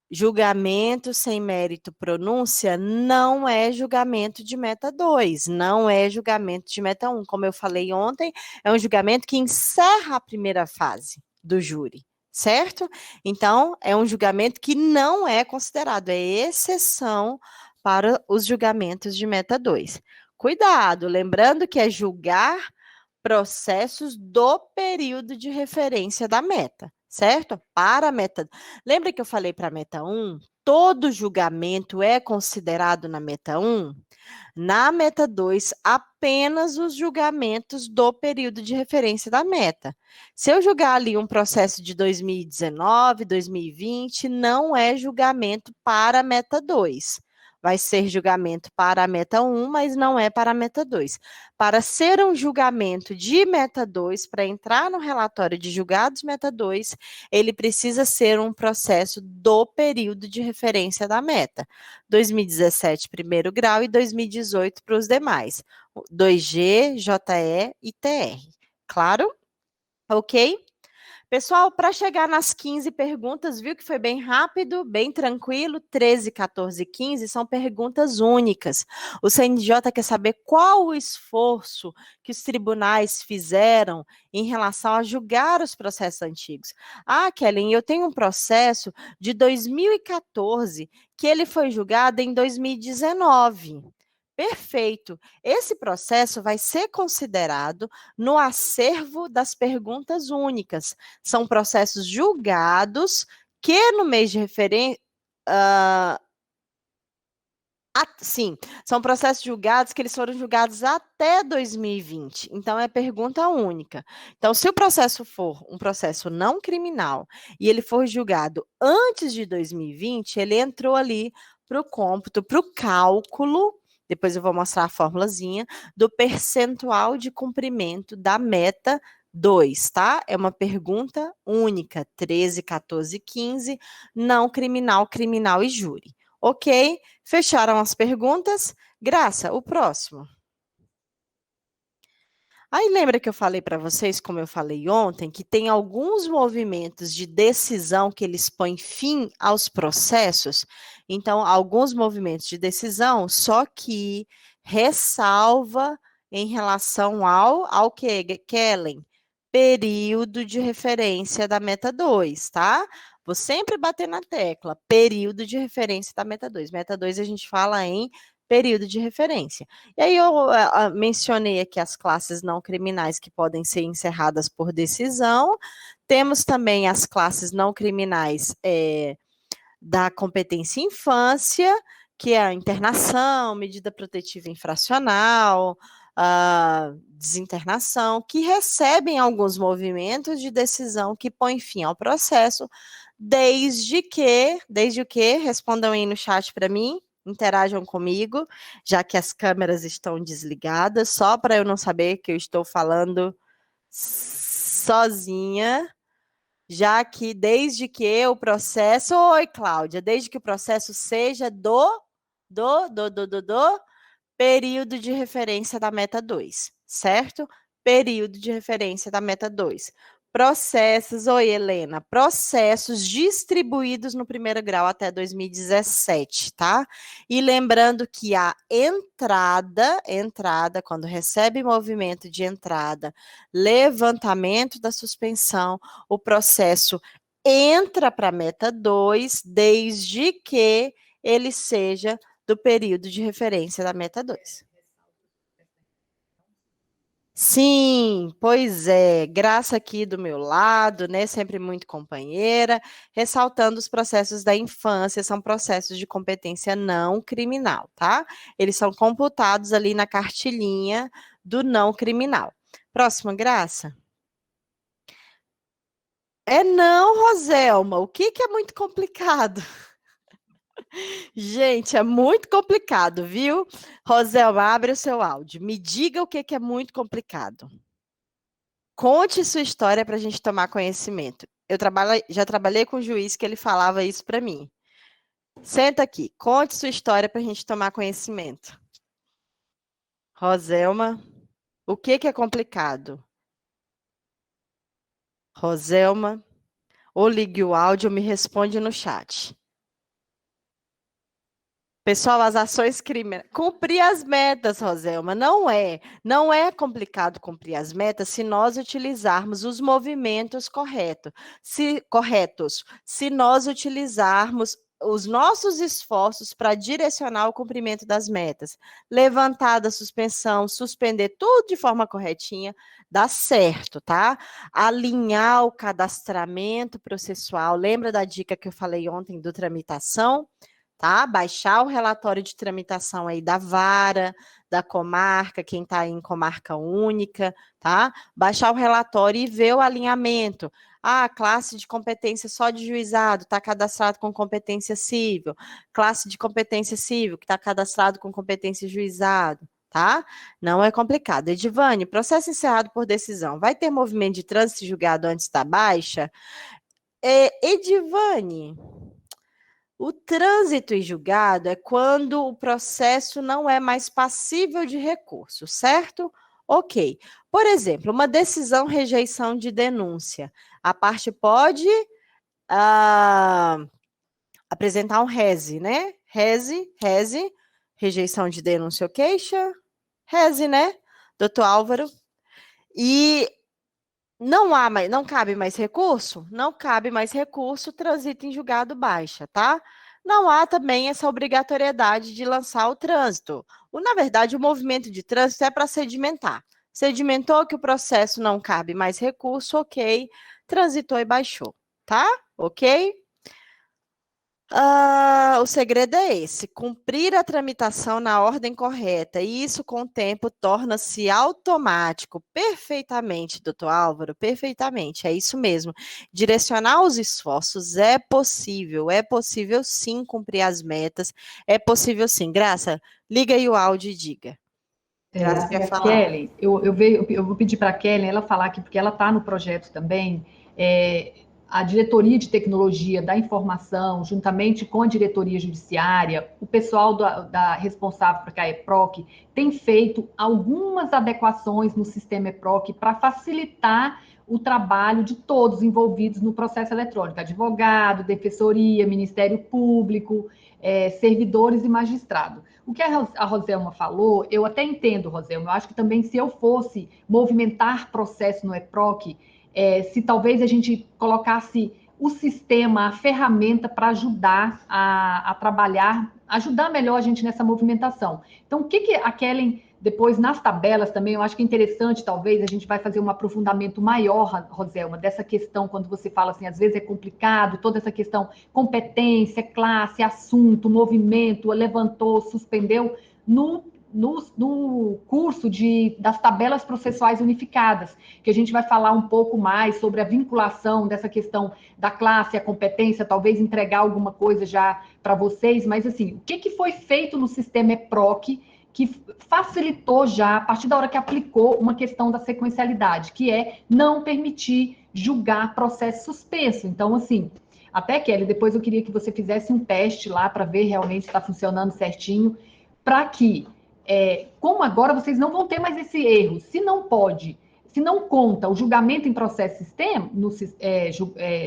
Julgamento sem mérito pronúncia não é julgamento de meta 2, não é julgamento de meta 1. Como eu falei ontem, é um julgamento que encerra a primeira fase do júri, certo? Então, é um julgamento que não é considerado, é exceção para os julgamentos de meta 2. Cuidado, lembrando que é julgar processos do período de referência da meta, certo? Para a meta. Lembra que eu falei para a meta 1? Todo julgamento é considerado na meta 1? Na meta 2, apenas os julgamentos do período de referência da meta. Se eu julgar ali um processo de 2019, 2020, não é julgamento para a meta 2. Vai ser julgamento para a meta 1, mas não é para a meta 2. Para ser um julgamento de meta 2, para entrar no relatório de julgados meta 2, ele precisa ser um processo do período de referência da meta. 2017, primeiro grau, e 2018 para os demais. 2G, JE e TR. Claro? Ok? Pessoal, para chegar nas 15 perguntas, viu que foi bem rápido, bem tranquilo, 13, 14 e 15 são perguntas únicas. O CNJ quer saber qual o esforço que os tribunais fizeram em relação a julgar os processos antigos. Ah, Kellen, eu tenho um processo de 2014 que ele foi julgado em 2019. Perfeito. Esse processo vai ser considerado no acervo das perguntas únicas. São processos julgados que no mês de referência. Sim, são processos julgados que eles foram julgados até 2020. Então, é pergunta única. Então, se o processo for um processo não criminal e ele for julgado antes de 2020, ele entrou ali para o cômputo, para o cálculo. Depois eu vou mostrar a formulazinha do percentual de cumprimento da meta 2, tá? É uma pergunta única, 13, 14, 15, não criminal, criminal e júri. Ok? Fecharam as perguntas? Graça, o próximo. Aí lembra que eu falei para vocês, como eu falei ontem, que tem alguns movimentos de decisão que eles põem fim aos processos? Então, alguns movimentos de decisão, só que ressalva em relação ao que, Kellen? Período de referência da meta 2, tá? Vou sempre bater na tecla, período de referência da meta 2. Meta 2 a gente fala em período de referência. E aí eu mencionei aqui as classes não criminais que podem ser encerradas por decisão. Temos também as classes não criminais da competência infância, que é a internação, medida protetiva infracional, desinternação, que recebem alguns movimentos de decisão que põem fim ao processo, desde o que, respondam aí no chat para mim, interajam comigo, já que as câmeras estão desligadas, só para eu não saber que eu estou falando sozinha, já que desde que o processo... Oi, Cláudia, desde que o processo seja do período de referência da meta 2, certo? Período de referência da meta 2. Processos, oi, Helena, processos distribuídos no primeiro grau até 2017, tá? E lembrando que a entrada, quando recebe movimento de entrada, levantamento da suspensão, o processo entra para a meta 2, desde que ele seja do período de referência da meta 2. Sim, pois é, Graça aqui do meu lado, né, sempre muito companheira, ressaltando os processos da infância, são processos de competência não criminal, tá? Eles são computados ali na cartilhinha do não criminal. Próxima, Graça. É não, Roselma, o que é muito complicado? Gente, é muito complicado, viu? Roselma, abre o seu áudio. Me diga o que é muito complicado. Conte sua história para a gente tomar conhecimento. Já trabalhei com um juiz que ele falava isso para mim. Senta aqui, conte sua história para a gente tomar conhecimento. Roselma, o que é complicado? Roselma, ou ligue o áudio ou me responde no chat. Pessoal, as ações criminais. Cumprir as metas, Roselma, não é complicado cumprir as metas se nós utilizarmos os movimentos corretos. Se nós utilizarmos os nossos esforços para direcionar o cumprimento das metas, levantar da suspensão, suspender tudo de forma corretinha, dá certo, tá? Alinhar o cadastramento processual. Lembra da dica que eu falei ontem do tramitação? Tá? Baixar o relatório de tramitação aí da vara, da comarca, quem está em comarca única, tá? Baixar o relatório e ver o alinhamento. Ah, classe de competência só de juizado, está cadastrado com competência civil. Classe de competência civil, que está cadastrado com competência juizado, tá? Não é complicado. Edivane, processo encerrado por decisão. Vai ter movimento de trânsito julgado antes da baixa? Edivane, o trânsito em julgado é quando o processo não é mais passível de recurso, certo? Ok. Por exemplo, uma decisão rejeição de denúncia. A parte pode apresentar um rese, né? Rese, rejeição de denúncia ou queixa. Rese, né? Doutor Álvaro. E não cabe mais recurso? Não cabe mais recurso, transita em julgado baixa, tá? Não há também essa obrigatoriedade de lançar o trânsito. Na verdade, o movimento de trânsito é para sedimentar. Sedimentou que o processo não cabe mais recurso, ok. Transitou e baixou, tá? Ok? O segredo é esse, cumprir a tramitação na ordem correta, e isso com o tempo torna-se automático, perfeitamente, doutor Álvaro, perfeitamente, é isso mesmo. Direcionar os esforços é possível sim cumprir as metas, é possível sim. Graça, liga aí o áudio e diga. Graça quer falar. Kelly, eu vou pedir para a Kelly ela falar aqui, porque ela está no projeto também, a diretoria de tecnologia da informação, juntamente com a diretoria judiciária, o pessoal da responsável por a EPROC tem feito algumas adequações no sistema EPROC para facilitar o trabalho de todos envolvidos no processo eletrônico, advogado, defensoria, Ministério Público, servidores e magistrado. O que a Roselma falou, eu até entendo, Roselma, eu acho que também se eu fosse movimentar processo no EPROC, se talvez a gente colocasse o sistema, a ferramenta para ajudar a trabalhar, ajudar melhor a gente nessa movimentação. Então, o que a Kellen, depois nas tabelas também, eu acho que é interessante, talvez, a gente vai fazer um aprofundamento maior, Roselma, dessa questão, quando você fala assim, às vezes é complicado, toda essa questão, competência, classe, assunto, movimento, levantou, suspendeu, no curso das tabelas processuais unificadas, que a gente vai falar um pouco mais sobre a vinculação dessa questão da classe, a competência, talvez entregar alguma coisa já para vocês, mas assim, o que foi feito no sistema EPROC que facilitou já, a partir da hora que aplicou uma questão da sequencialidade, que é não permitir julgar processo suspenso. Então, assim, até, Kelly, depois eu queria que você fizesse um teste lá para ver realmente se está funcionando certinho, para que como agora vocês não vão ter mais esse erro. Se Se não conta o julgamento em processo sistema, no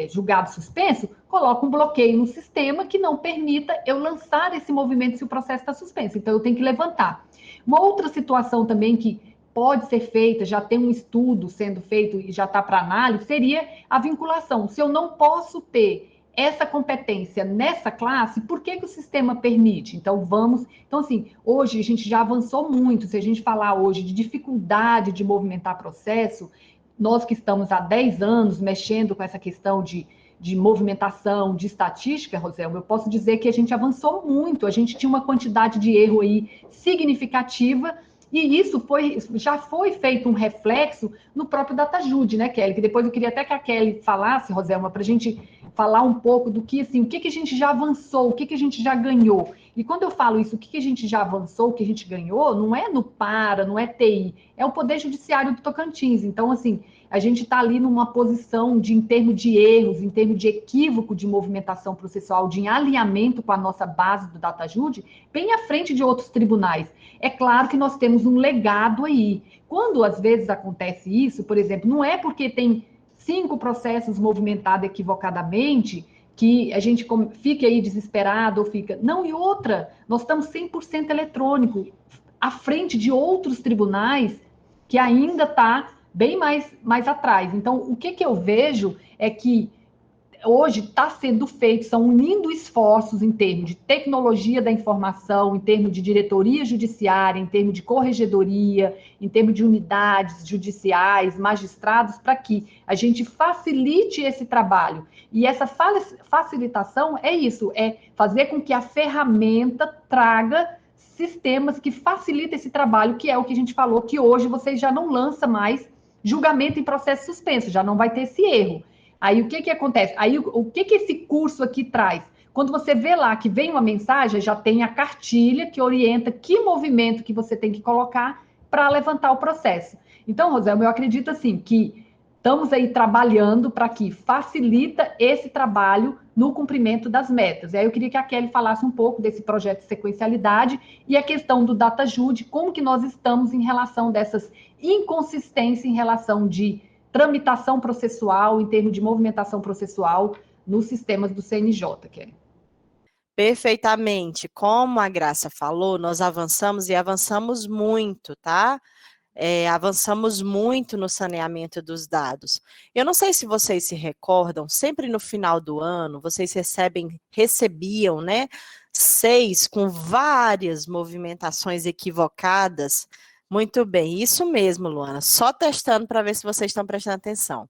julgado suspenso, coloca um bloqueio no sistema que não permita eu lançar esse movimento se o processo está suspenso. Então, eu tenho que levantar. Uma outra situação também que pode ser feita, já tem um estudo sendo feito e já está para análise, seria a vinculação. Se eu não posso ter essa competência nessa classe, por que o sistema permite? Então, assim, hoje a gente já avançou muito. Se a gente falar hoje de dificuldade de movimentar processo, nós que estamos há 10 anos mexendo com essa questão de movimentação, de estatística, Roselma, eu posso dizer que a gente avançou muito. A gente tinha uma quantidade de erro aí significativa, e isso já foi feito um reflexo no próprio DataJude, né, Kelly? Que depois eu queria até que a Kelly falasse, Roselma, para a gente falar um pouco do que, assim, o que a gente já avançou, o que a gente já ganhou. E quando eu falo isso, o que a gente já avançou, o que a gente ganhou, não é no PARA, não é TI, é o Poder Judiciário do Tocantins. Então, assim, a gente está ali numa posição em termos de erros, em termos de equívoco de movimentação processual, de alinhamento com a nossa base do DataJude, bem à frente de outros tribunais. É claro que nós temos um legado aí. Quando, às vezes, acontece isso, por exemplo, não é porque tem 5 processos movimentados equivocadamente que a gente fica aí desesperado ou fica... Não, e outra, nós estamos 100% eletrônico, à frente de outros tribunais que ainda está bem mais atrás. Então, o que eu vejo é que hoje está sendo feito, são unindo esforços em termos de tecnologia da informação, em termos de diretoria judiciária, em termos de corregedoria, em termos de unidades judiciais, magistrados, para que a gente facilite esse trabalho. E essa facilitação é isso, é fazer com que a ferramenta traga sistemas que facilitem esse trabalho, que é o que a gente falou, que hoje vocês já não lançam mais julgamento em processo suspenso, já não vai ter esse erro. Aí o que acontece? Aí o que esse curso aqui traz? Quando você vê lá que vem uma mensagem, já tem a cartilha que orienta que movimento que você tem que colocar para levantar o processo. Então, Roselma, eu acredito assim que estamos aí trabalhando para que facilita esse trabalho no cumprimento das metas. E aí eu queria que a Kelly falasse um pouco desse projeto de sequencialidade e a questão do DataJude, como que nós estamos em relação dessas inconsistências em relação de tramitação processual, em termos de movimentação processual nos sistemas do CNJ, Kelly. Perfeitamente. Como a Graça falou, nós avançamos e avançamos muito, tá? Avançamos muito no saneamento dos dados. Eu não sei se vocês se recordam, sempre no final do ano, vocês recebiam, né, 6 com várias movimentações equivocadas. Muito bem, isso mesmo, Luana, só testando para ver se vocês estão prestando atenção.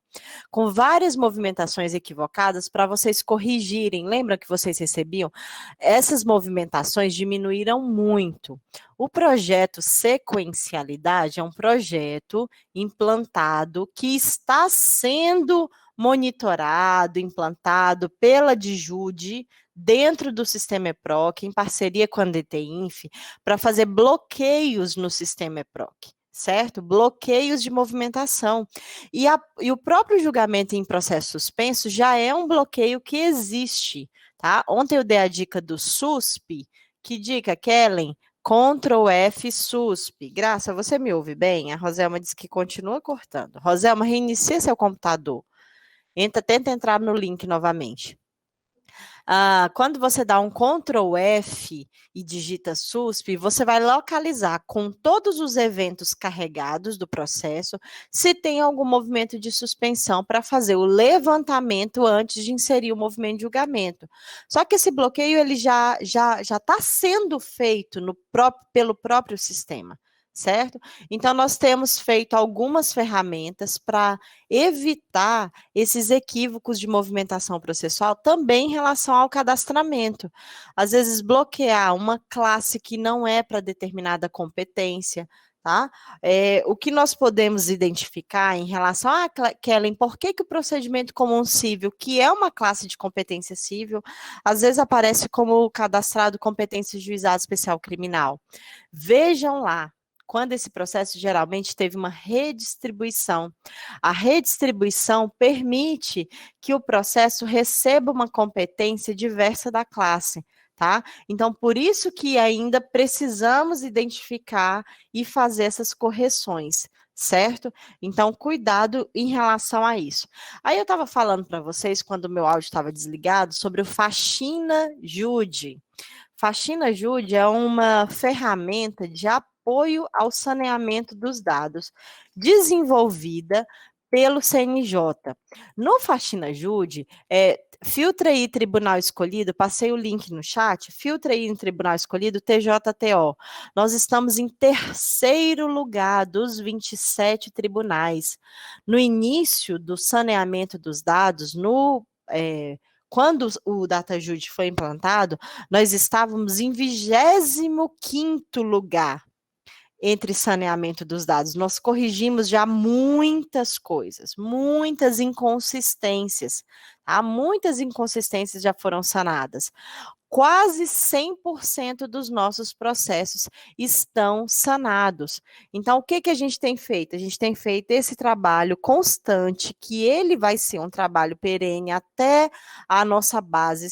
Com várias movimentações equivocadas para vocês corrigirem, lembra que vocês recebiam? Essas movimentações diminuíram muito. O projeto Sequencialidade é um projeto implantado que está sendo monitorado, implantado pela DJude, dentro do sistema EPROC, em parceria com a DTINF, para fazer bloqueios no sistema EPROC, certo? Bloqueios de movimentação. E o próprio julgamento em processo suspenso já é um bloqueio que existe, tá? Ontem eu dei a dica do SUSP. Que dica, Kellen? Ctrl F SUSP. Graça, você me ouve bem? A Roselma disse que continua cortando. Roselma, reinicia seu computador. Tenta entrar no link novamente. Quando você dá um Ctrl F e digita SUSP, você vai localizar com todos os eventos carregados do processo se tem algum movimento de suspensão para fazer o levantamento antes de inserir o movimento de julgamento. Só que esse bloqueio ele já está sendo feito pelo próprio sistema. Certo? Então, nós temos feito algumas ferramentas para evitar esses equívocos de movimentação processual também em relação ao cadastramento. Às vezes, bloquear uma classe que não é para determinada competência, tá? O que nós podemos identificar em relação a Kellen, por que o procedimento comum civil, que é uma classe de competência civil, às vezes aparece como cadastrado competência de juizado especial criminal? Vejam lá. Quando esse processo geralmente teve uma redistribuição. A redistribuição permite que o processo receba uma competência diversa da classe, tá? Então, por isso que ainda precisamos identificar e fazer essas correções, certo? Então, cuidado em relação a isso. Aí eu estava falando para vocês, quando o meu áudio estava desligado, sobre o Faxina Jude. Faxina Jude é uma ferramenta de apoio ao saneamento dos dados, desenvolvida pelo CNJ. No Faxina Jude, filtra aí tribunal escolhido, passei o link no chat, filtra aí em tribunal escolhido TJTO. Nós estamos em terceiro lugar dos 27 tribunais. No início do saneamento dos dados, quando o DataJude foi implantado, nós estávamos em 25º lugar entre saneamento dos dados. Nós corrigimos já muitas coisas, muitas inconsistências, tá? Muitas inconsistências já foram sanadas. Quase 100% dos nossos processos estão sanados. Então, o que a gente tem feito? A gente tem feito esse trabalho constante, que ele vai ser um trabalho perene até a nossa base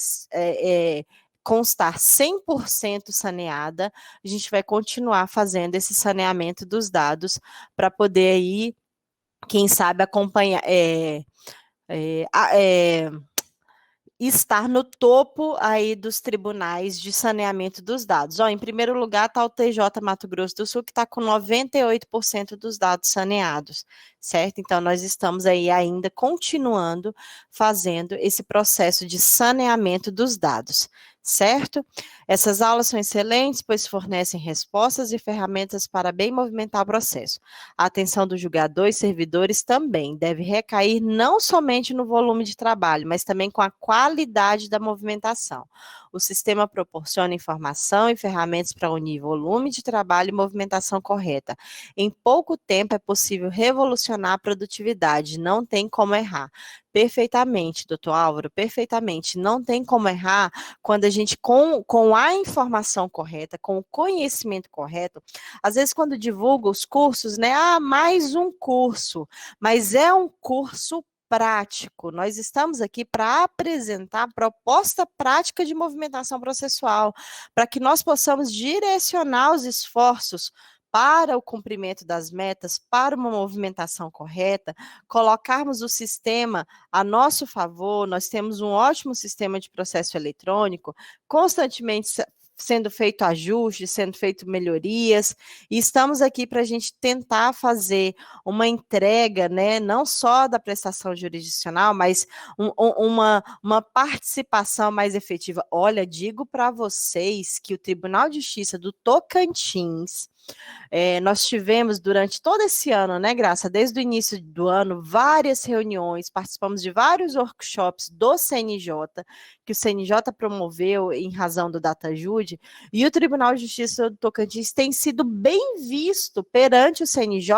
constar 100% saneada. A gente vai continuar fazendo esse saneamento dos dados para poder aí, quem sabe, acompanhar, estar no topo aí dos tribunais de saneamento dos dados. Ó, em primeiro lugar está o TJ Mato Grosso do Sul, que está com 98% dos dados saneados, certo? Então, nós estamos aí ainda continuando fazendo esse processo de saneamento dos dados, certo? Essas aulas são excelentes, pois fornecem respostas e ferramentas para bem movimentar o processo. A atenção do julgador e servidores também deve recair não somente no volume de trabalho, mas também com a qualidade da movimentação. O sistema proporciona informação e ferramentas para unir volume de trabalho e movimentação correta. Em pouco tempo é possível revolucionar a produtividade, não tem como errar. Perfeitamente, doutor Álvaro, perfeitamente. Não tem como errar quando a gente, com a informação correta, com o conhecimento correto, às vezes quando divulga os cursos, né? Mais um curso, mas é um curso prático. Nós estamos aqui para apresentar a proposta prática de movimentação processual, para que nós possamos direcionar os esforços para o cumprimento das metas, para uma movimentação correta, colocarmos o sistema a nosso favor. Nós temos um ótimo sistema de processo eletrônico, constantemente sendo feito ajustes, sendo feito melhorias, e estamos aqui para a gente tentar fazer uma entrega, né, não só da prestação jurisdicional, mas uma participação mais efetiva. Olha, digo para vocês que o Tribunal de Justiça do Tocantins, nós tivemos durante todo esse ano, né, Graça, desde o início do ano, várias reuniões, participamos de vários workshops do CNJ, que o CNJ promoveu em razão do DataJude, e o Tribunal de Justiça do Tocantins tem sido bem visto perante o CNJ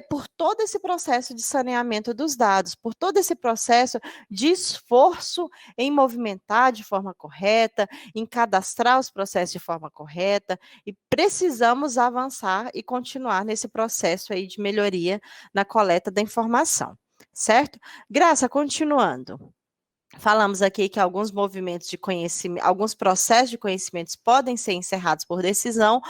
por todo esse processo de saneamento dos dados, por todo esse processo de esforço em movimentar de forma correta, em cadastrar os processos de forma correta, e precisamos avançar e continuar nesse processo aí de melhoria na coleta da informação, certo? Graça, continuando. Falamos aqui que alguns movimentos de conhecimento, alguns processos de conhecimentos podem ser encerrados por decisão.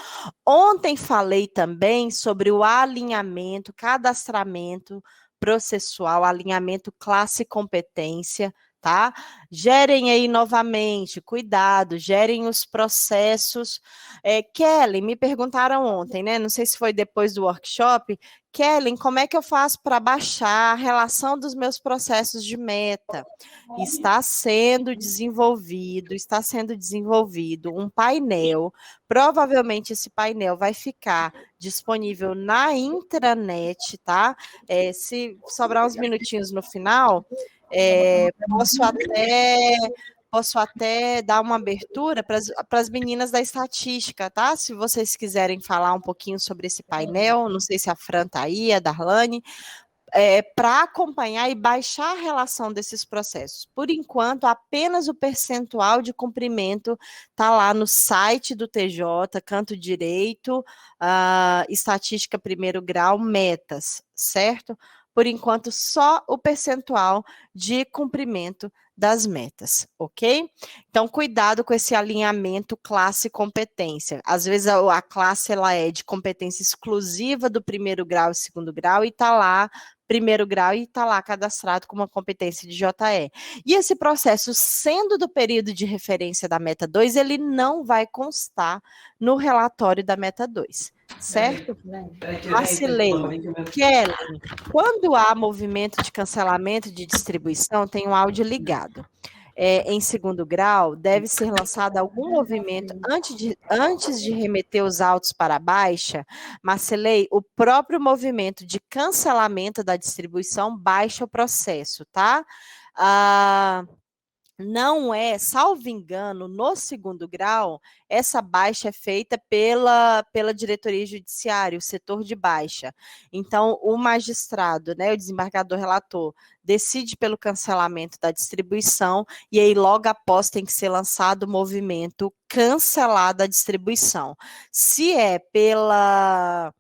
Ontem falei também sobre o alinhamento, cadastramento processual, alinhamento classe e competência, tá? Gerem aí novamente, cuidado, gerem os processos. Kelly, me perguntaram ontem, né? Não sei se foi depois do workshop. Kelly, como é que eu faço para baixar a relação dos meus processos de meta? Está sendo desenvolvido um painel. Provavelmente esse painel vai ficar disponível na intranet, tá? Se sobrar uns minutinhos no final, posso até dar uma abertura para as meninas da estatística, tá? Se vocês quiserem falar um pouquinho sobre esse painel, não sei se a Fran está aí, a Darlane, para acompanhar e baixar a relação desses processos. Por enquanto, apenas o percentual de cumprimento está lá no site do TJ, canto direito, estatística primeiro grau, metas, certo? por enquanto, só o percentual de cumprimento das metas, ok? Então, cuidado com esse alinhamento classe-competência. Às vezes, a classe ela é de competência exclusiva do primeiro grau e segundo grau, e está lá primeiro grau e está lá cadastrado com uma competência de JE. E esse processo, sendo do período de referência da meta 2, ele não vai constar no relatório da meta 2, certo? Marcilei, Kellen, quando há movimento de cancelamento de distribuição, tem um áudio ligado. Em segundo grau, deve ser lançado algum movimento antes de remeter os autos para a baixa. Marcelei, o próprio movimento de cancelamento da distribuição baixa o processo, tá? Não é, salvo engano, no segundo grau, essa baixa é feita pela diretoria judiciária, o setor de baixa. Então, o magistrado, né, o desembargador relator, decide pelo cancelamento da distribuição e aí logo após tem que ser lançado o movimento cancelar da distribuição. Se é pela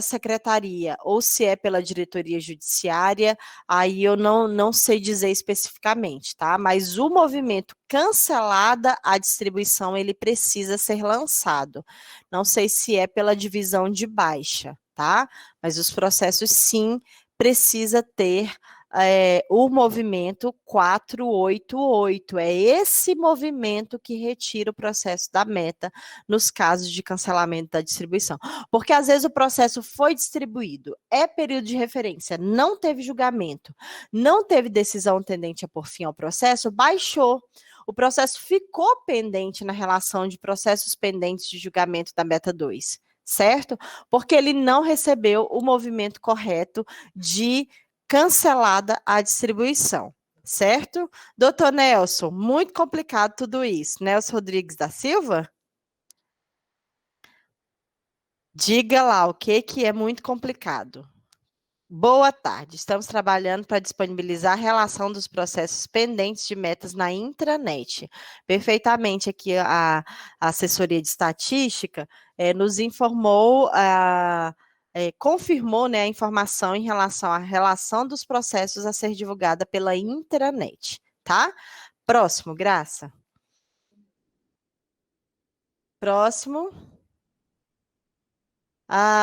secretaria ou se é pela diretoria judiciária, aí eu não sei dizer especificamente, tá? Mas o movimento cancelada a distribuição, ele precisa ser lançado. Não sei se é pela divisão de baixa, tá? Mas os processos, sim, precisa ter o movimento 488. É esse movimento que retira o processo da meta nos casos de cancelamento da distribuição. Porque às vezes o processo foi distribuído, é período de referência, não teve julgamento, não teve decisão tendente a pôr fim ao processo, baixou. O processo ficou pendente na relação de processos pendentes de julgamento da meta 2, certo? Porque ele não recebeu o movimento correto de cancelada a distribuição, certo? Doutor Nelson, muito complicado tudo isso. Nelson Rodrigues da Silva? Diga lá o que é muito complicado. Boa tarde, estamos trabalhando para disponibilizar a relação dos processos pendentes de metas na intranet. Perfeitamente, aqui a assessoria de estatística nos informou, confirmou, né, a informação em relação à relação dos processos a ser divulgada pela intranet, tá? Próximo, Graça. Próximo.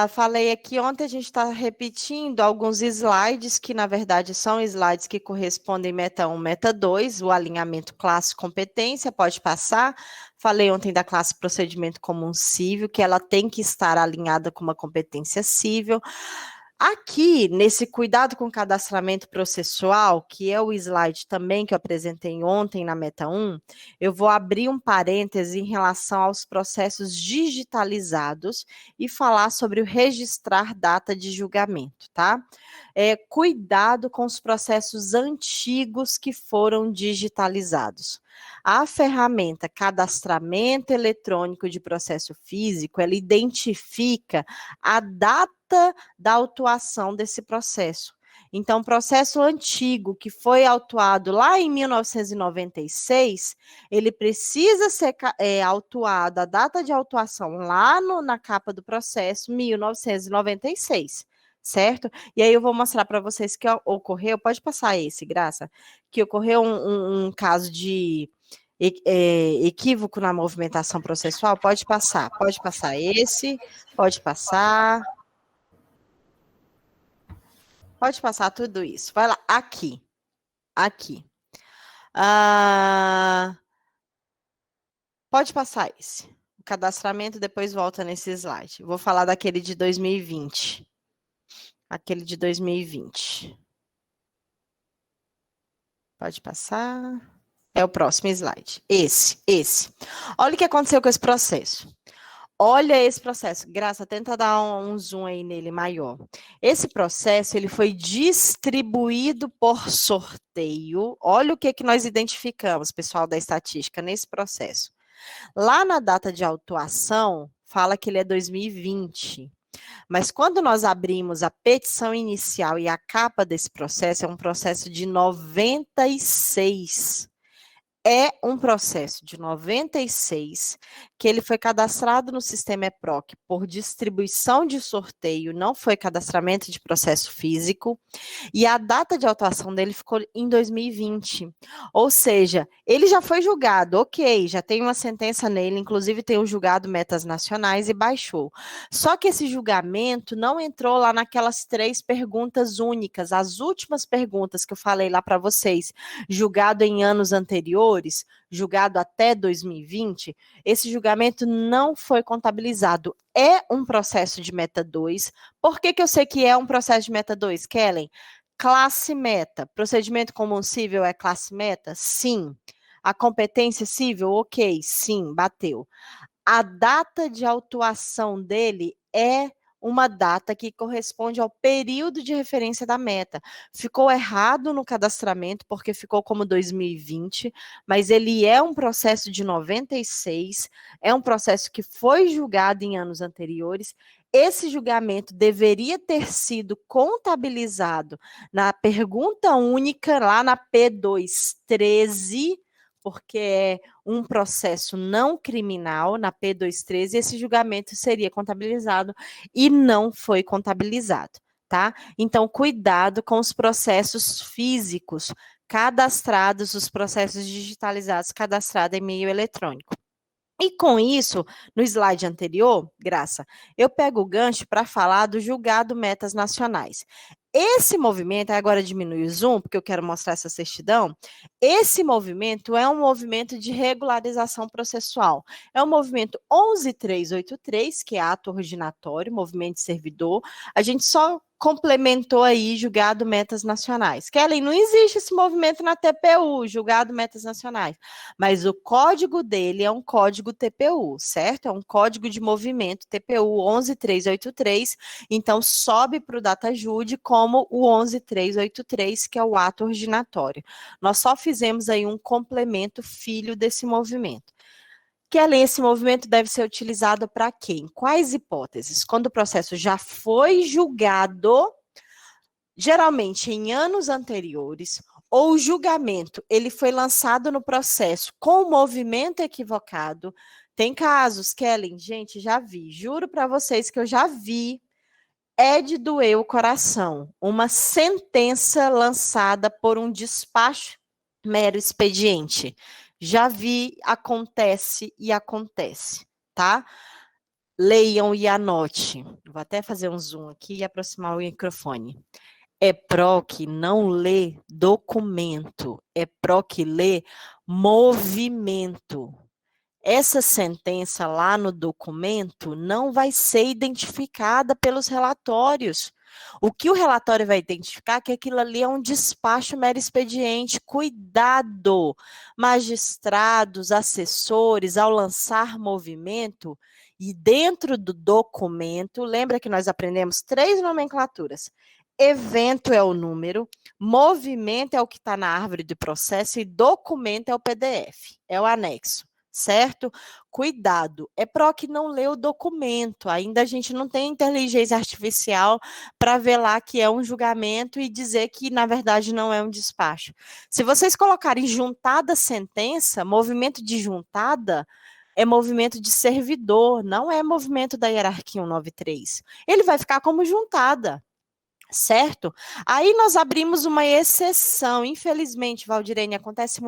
Falei aqui ontem, a gente está repetindo alguns slides que, na verdade, são slides que correspondem meta 1, meta 2, o alinhamento classe competência, pode passar. Falei ontem da classe procedimento comum cível, que ela tem que estar alinhada com uma competência cível. Aqui, nesse cuidado com cadastramento processual, que é o slide também que eu apresentei ontem na meta 1, eu vou abrir um parêntese em relação aos processos digitalizados e falar sobre o registrar data de julgamento, tá? Cuidado com os processos antigos que foram digitalizados. A ferramenta cadastramento eletrônico de processo físico, ela identifica a data da autuação desse processo. Então, processo antigo que foi autuado lá em 1996, ele precisa ser autuado, a data de autuação lá na capa do processo, 1996, certo? E aí eu vou mostrar para vocês que ocorreu, pode passar esse, Graça, que ocorreu um caso de equívoco na movimentação processual, pode passar esse, pode passar tudo isso. Vai lá, aqui. Pode passar esse. O cadastramento, depois volta nesse slide. Vou falar daquele de 2020. Aquele de 2020. Pode passar. É o próximo slide. Esse. Olha o que aconteceu com esse processo. Olha esse processo. Graça, tenta dar um zoom aí nele maior. Esse processo, ele foi distribuído por sorteio. Olha o que nós identificamos, pessoal da estatística, nesse processo. Lá na data de autuação, fala que ele é 2020. Mas quando nós abrimos a petição inicial e a capa desse processo, é um processo de 96. É um processo de 96 porque ele foi cadastrado no sistema EPROC por distribuição de sorteio, não foi cadastramento de processo físico, e a data de autuação dele ficou em 2020. Ou seja, ele já foi julgado, ok, já tem uma sentença nele, inclusive tem o julgado metas nacionais e baixou. Só que esse julgamento não entrou lá naquelas 3 perguntas únicas, as últimas perguntas que eu falei lá para vocês, julgado em anos anteriores, julgado até 2020, esse julgamento não foi contabilizado. É um processo de meta 2. Por que eu sei que é um processo de meta 2, Kellen? Classe meta. Procedimento comum cível é classe meta? Sim. A competência cível? Ok, sim, bateu. A data de autuação dele é uma data que corresponde ao período de referência da meta. Ficou errado no cadastramento, porque ficou como 2020, mas ele é um processo de 96, é um processo que foi julgado em anos anteriores. Esse julgamento deveria ter sido contabilizado na pergunta única, lá na P213, porque é um processo não criminal na P213, esse julgamento seria contabilizado e não foi contabilizado, tá? Então, cuidado com os processos físicos cadastrados, os processos digitalizados cadastrados em meio eletrônico. E com isso, no slide anterior, Graça, eu pego o gancho para falar do julgado metas nacionais. Esse movimento, agora diminui o zoom, porque eu quero mostrar essa certidão. Esse movimento é um movimento de regularização processual. É o movimento 11383, que é ato originatório, movimento de servidor. A gente só complementou aí julgado metas nacionais. Kellen, não existe esse movimento na TPU, julgado metas nacionais, mas o código dele é um código TPU, certo? É um código de movimento TPU 11383, então sobe para o DataJude como o 11383, que é o ato originatório. Nós só fizemos aí um complemento filho desse movimento. Kellen, esse movimento deve ser utilizado para quê? Em quais hipóteses? Quando o processo já foi julgado, geralmente em anos anteriores, ou o julgamento ele foi lançado no processo com movimento equivocado. Tem casos, Kellen, gente, já vi, juro para vocês que eu já vi, é de doer o coração, uma sentença lançada por um despacho mero expediente. Já vi, acontece e acontece, tá? Leiam e anote. Vou até fazer um zoom aqui e aproximar o microfone. EPROC não lê documento, EPROC lê movimento. Essa sentença lá no documento não vai ser identificada pelos relatórios. O que o relatório vai identificar é que aquilo ali é um despacho mero expediente. Cuidado, magistrados, assessores, ao lançar movimento, e dentro do documento, lembra que nós aprendemos 3 nomenclaturas. Evento é o número, movimento é o que está na árvore de processo e documento é o PDF, é o anexo. Certo? Cuidado, EPROC não lê o documento, ainda a gente não tem inteligência artificial para ver lá que é um julgamento e dizer que, na verdade, não é um despacho. Se vocês colocarem juntada sentença, movimento de juntada é movimento de servidor, não é movimento da hierarquia 193. Ele vai ficar como juntada. Certo? Aí nós abrimos uma exceção. Infelizmente, Valdirene, acontece.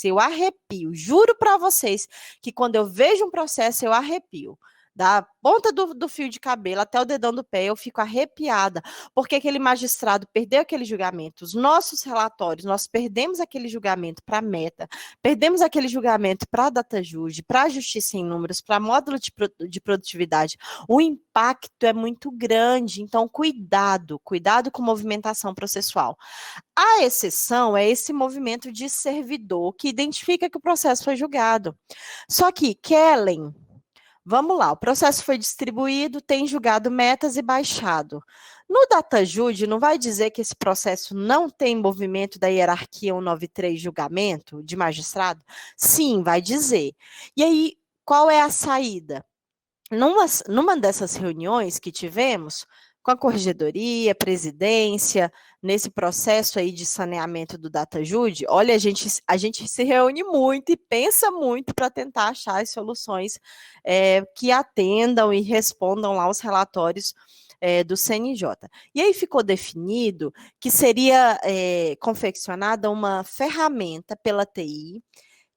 Eu arrepio. Juro para vocês que quando eu vejo um processo, eu arrepio. Da ponta do fio de cabelo até o dedão do pé, eu fico arrepiada, porque aquele magistrado perdeu aquele julgamento. Os nossos relatórios, nós perdemos aquele julgamento para a meta, perdemos aquele julgamento para a DataJude, para a Justiça em Números, para módulo de produtividade. O impacto é muito grande, então cuidado com movimentação processual. A exceção é esse movimento de servidor que identifica que o processo foi julgado. Só que, Kellen, vamos lá, o processo foi distribuído, tem julgado metas e baixado. No DataJude, não vai dizer que esse processo não tem movimento da hierarquia 193 julgamento de magistrado? Sim, vai dizer. E aí, qual é a saída? Numa dessas reuniões que tivemos, com a corregedoria, presidência, nesse processo aí de saneamento do DataJude, olha, a gente se reúne muito e pensa muito para tentar achar as soluções que atendam e respondam lá os relatórios do CNJ. E aí ficou definido que seria confeccionada uma ferramenta pela TI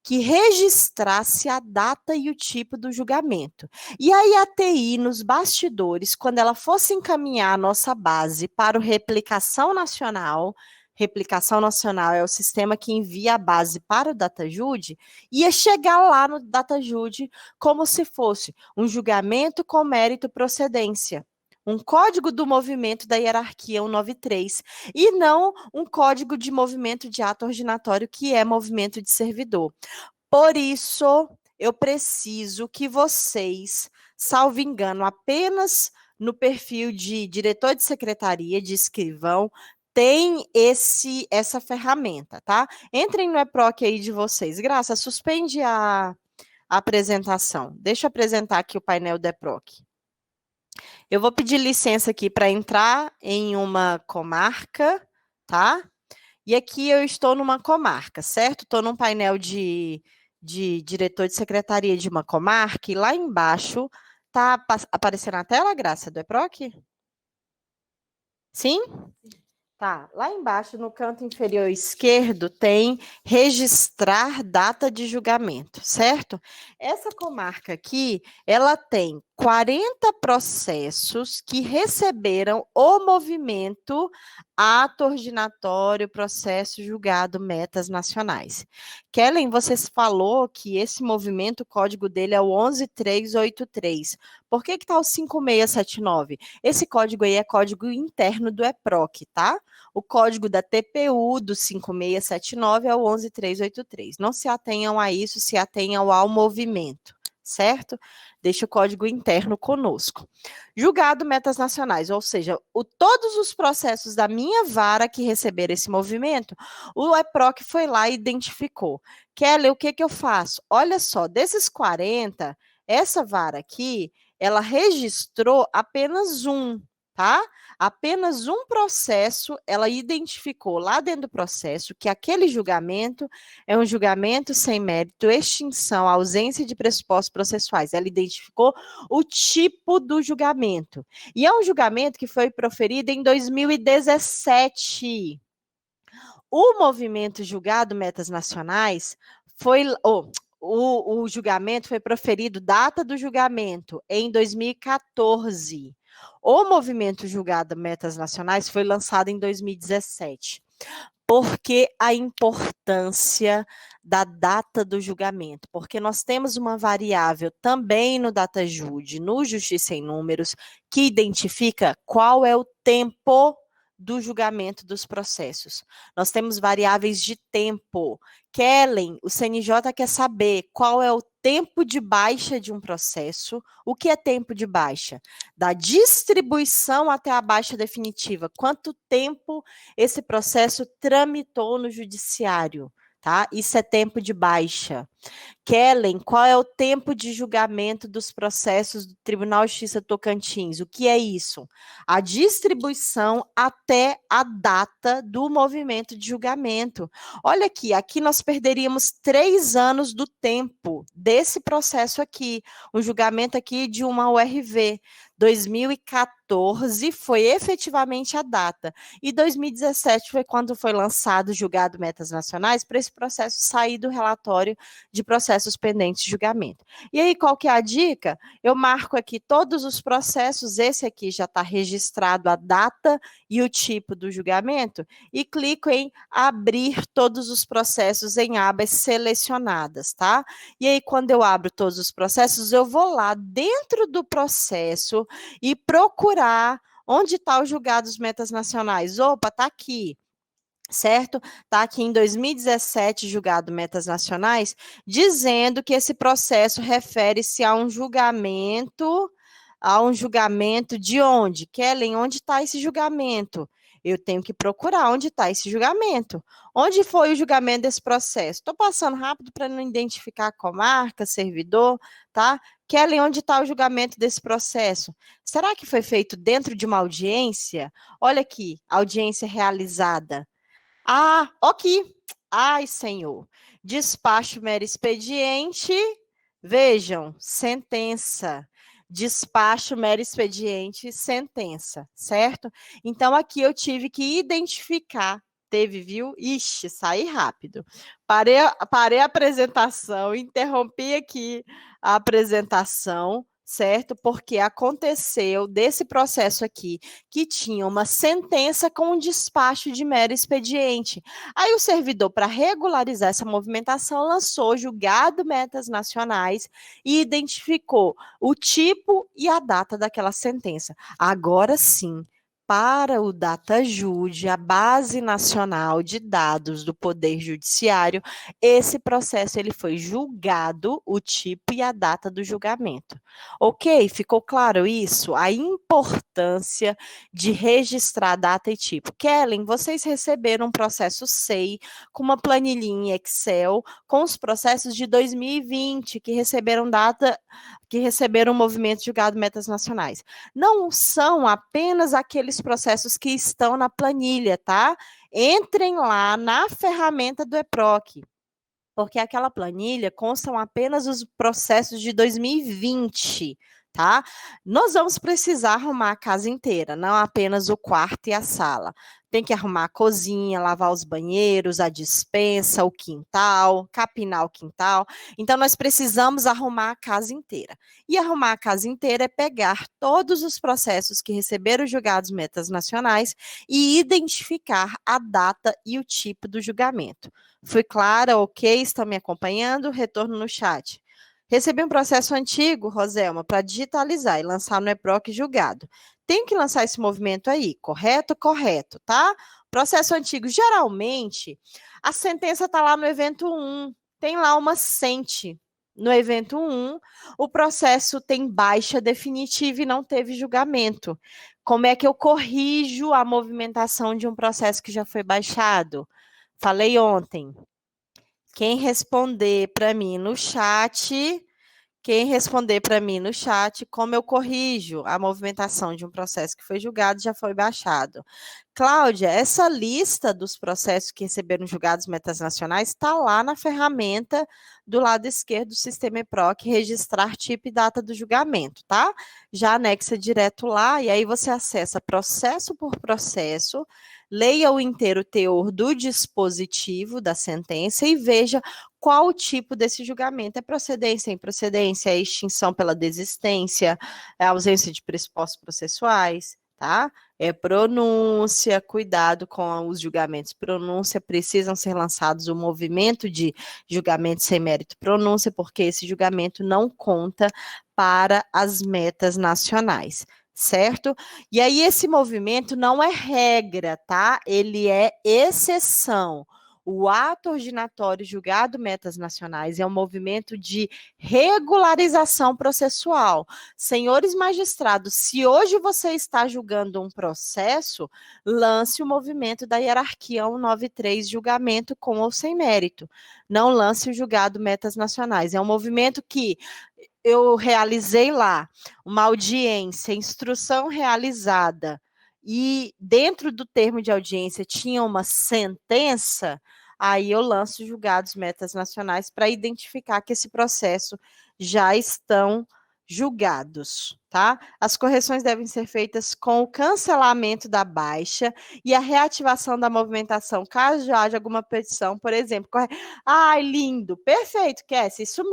que registrasse a data e o tipo do julgamento. E aí a TI, nos bastidores, quando ela fosse encaminhar a nossa base para o Replicação Nacional é o sistema que envia a base para o DataJude, ia chegar lá no DataJude como se fosse um julgamento com mérito e procedência. Um código do movimento da hierarquia 193, e não um código de movimento de ato ordinatório, que é movimento de servidor. Por isso, eu preciso que vocês, salvo engano, apenas no perfil de diretor de secretaria, de escrivão, tem essa ferramenta, tá? Entrem no EPROC aí de vocês. Graça, suspende a apresentação. Deixa eu apresentar aqui o painel do EPROC. Eu vou pedir licença aqui para entrar em uma comarca, tá? E aqui eu estou numa comarca, certo? Estou num painel de diretor de secretaria de uma comarca, e lá embaixo está aparecendo a tela, Graça, do EPROC? Sim? Tá, lá embaixo, no canto inferior esquerdo, tem registrar data de julgamento, certo? Essa comarca aqui, ela tem 40 processos que receberam o movimento ato ordinatório, processo julgado, metas nacionais. Kellen, você falou que esse movimento, o código dele é o 11383. Por que está o 5679? Esse código aí é código interno do EPROC, tá? O código da TPU do 5679 é o 11383. Não se atenham a isso, se atenham ao movimento, certo? Deixa o código interno conosco. Julgado metas nacionais, ou seja, todos os processos da minha vara que receberam esse movimento, o EPROC foi lá e identificou. Kelly, o que eu faço? Olha só, desses 40, essa vara aqui, ela registrou apenas um, tá? Apenas um processo, ela identificou lá dentro do processo que aquele julgamento é um julgamento sem mérito, extinção, ausência de pressupostos processuais. Ela identificou o tipo do julgamento. E é um julgamento que foi proferido em 2017. O movimento julgado metas nacionais foi... O julgamento foi proferido, data do julgamento, em 2014. O movimento julgado metas nacionais foi lançado em 2017. Por que a importância da data do julgamento? Porque nós temos uma variável também no DataJude, no Justiça em Números, que identifica qual é o tempo do julgamento dos processos. Nós temos variáveis de tempo. Kellen, o CNJ quer saber qual é o tempo de baixa de um processo. O que é tempo de baixa? Da distribuição até a baixa definitiva. Quanto tempo esse processo tramitou no judiciário, tá? Isso é tempo de baixa. Kellen, qual é o tempo de julgamento dos processos do Tribunal de Justiça Tocantins? O que é isso? A distribuição até a data do movimento de julgamento. Olha aqui nós perderíamos 3 anos do tempo desse processo aqui. Um julgamento aqui de uma URV. 2014 foi efetivamente a data. E 2017 foi quando foi lançado o julgado metas nacionais para esse processo sair do relatório de processos pendentes de julgamento. E aí, qual que é a dica? Eu marco aqui todos os processos, esse aqui já está registrado a data e o tipo do julgamento, e clico em abrir todos os processos em abas selecionadas, tá? E aí, quando eu abro todos os processos, eu vou lá dentro do processo e procurar onde está o julgado dos metas nacionais. Opa, está aqui. Certo? Está aqui em 2017, julgado metas nacionais, dizendo que esse processo refere-se a um julgamento de onde? Kellen, onde está esse julgamento? Eu tenho que procurar onde está esse julgamento. Onde foi o julgamento desse processo? Estou passando rápido para não identificar a comarca, servidor, tá? Kelly, onde está o julgamento desse processo? Será que foi feito dentro de uma audiência? Olha aqui, audiência realizada. Ah, aqui. Ai, Senhor. Despacho mero expediente. Vejam, sentença. Despacho mero expediente, sentença, certo? Então, aqui eu tive que identificar. Teve, viu? Ixi, saí rápido. Parei a apresentação, interrompi aqui a apresentação, certo? Porque aconteceu desse processo aqui que tinha uma sentença com um despacho de mero expediente. Aí o servidor, para regularizar essa movimentação, lançou julgado metas nacionais e identificou o tipo e a data daquela sentença. Agora sim, para o DataJude, a Base Nacional de Dados do Poder Judiciário, esse processo ele foi julgado, o tipo e a data do julgamento. Ok? Ficou claro isso? A importância de registrar data e tipo. Kellen, vocês receberam um processo SEI com uma planilhinha em Excel com os processos de 2020 que receberam movimento de julgado metas nacionais. Não são apenas aqueles processos que estão na planilha, tá? Entrem lá na ferramenta do EPROC, porque aquela planilha constam apenas os processos de 2020, tá? Nós vamos precisar arrumar a casa inteira, não apenas o quarto e a sala. Tem que arrumar a cozinha, lavar os banheiros, a despensa, o quintal, capinar o quintal. Então, nós precisamos arrumar a casa inteira. E arrumar a casa inteira é pegar todos os processos que receberam julgados metas nacionais e identificar a data e o tipo do julgamento. Fui clara, ok? Estão me acompanhando? Retorno no chat. Recebi um processo antigo, Roselma, para digitalizar e lançar no EPROC julgado. Tenho que lançar esse movimento aí, correto? Correto, tá? Processo antigo, geralmente, a sentença está lá no evento 1, tem lá uma sente. No evento 1, o processo tem baixa definitiva e não teve julgamento. Como é que eu corrijo a movimentação de um processo que já foi baixado? Falei ontem. Quem responder para mim no chat, como eu corrijo a movimentação de um processo que foi julgado já foi baixado. Cláudia, essa lista dos processos que receberam julgados metas nacionais está lá na ferramenta do lado esquerdo do sistema EPROC, registrar tipo e data do julgamento, tá? Já anexa direto lá e aí você acessa processo por processo, leia o inteiro teor do dispositivo da sentença e veja qual o tipo desse julgamento. É procedência, improcedência, é extinção pela desistência, é ausência de pressupostos processuais, tá? É pronúncia, cuidado com os julgamentos. Pronúncia, precisam ser lançados o movimento de julgamento sem mérito pronúncia, porque esse julgamento não conta para as metas nacionais, certo? E aí esse movimento não é regra, tá? Ele é exceção. O ato ordinatório julgado metas nacionais é um movimento de regularização processual. Senhores magistrados, se hoje você está julgando um processo, lance o movimento da hierarquia 193, julgamento com ou sem mérito. Não lance o julgado metas nacionais. É um movimento que eu realizei lá uma audiência, instrução realizada, e dentro do termo de audiência tinha uma sentença, aí eu lanço julgados metas nacionais para identificar que esse processo já estão julgados, tá? As correções devem ser feitas com o cancelamento da baixa e a reativação da movimentação, caso haja alguma petição, por exemplo. Ai, lindo, perfeito, Cassie, isso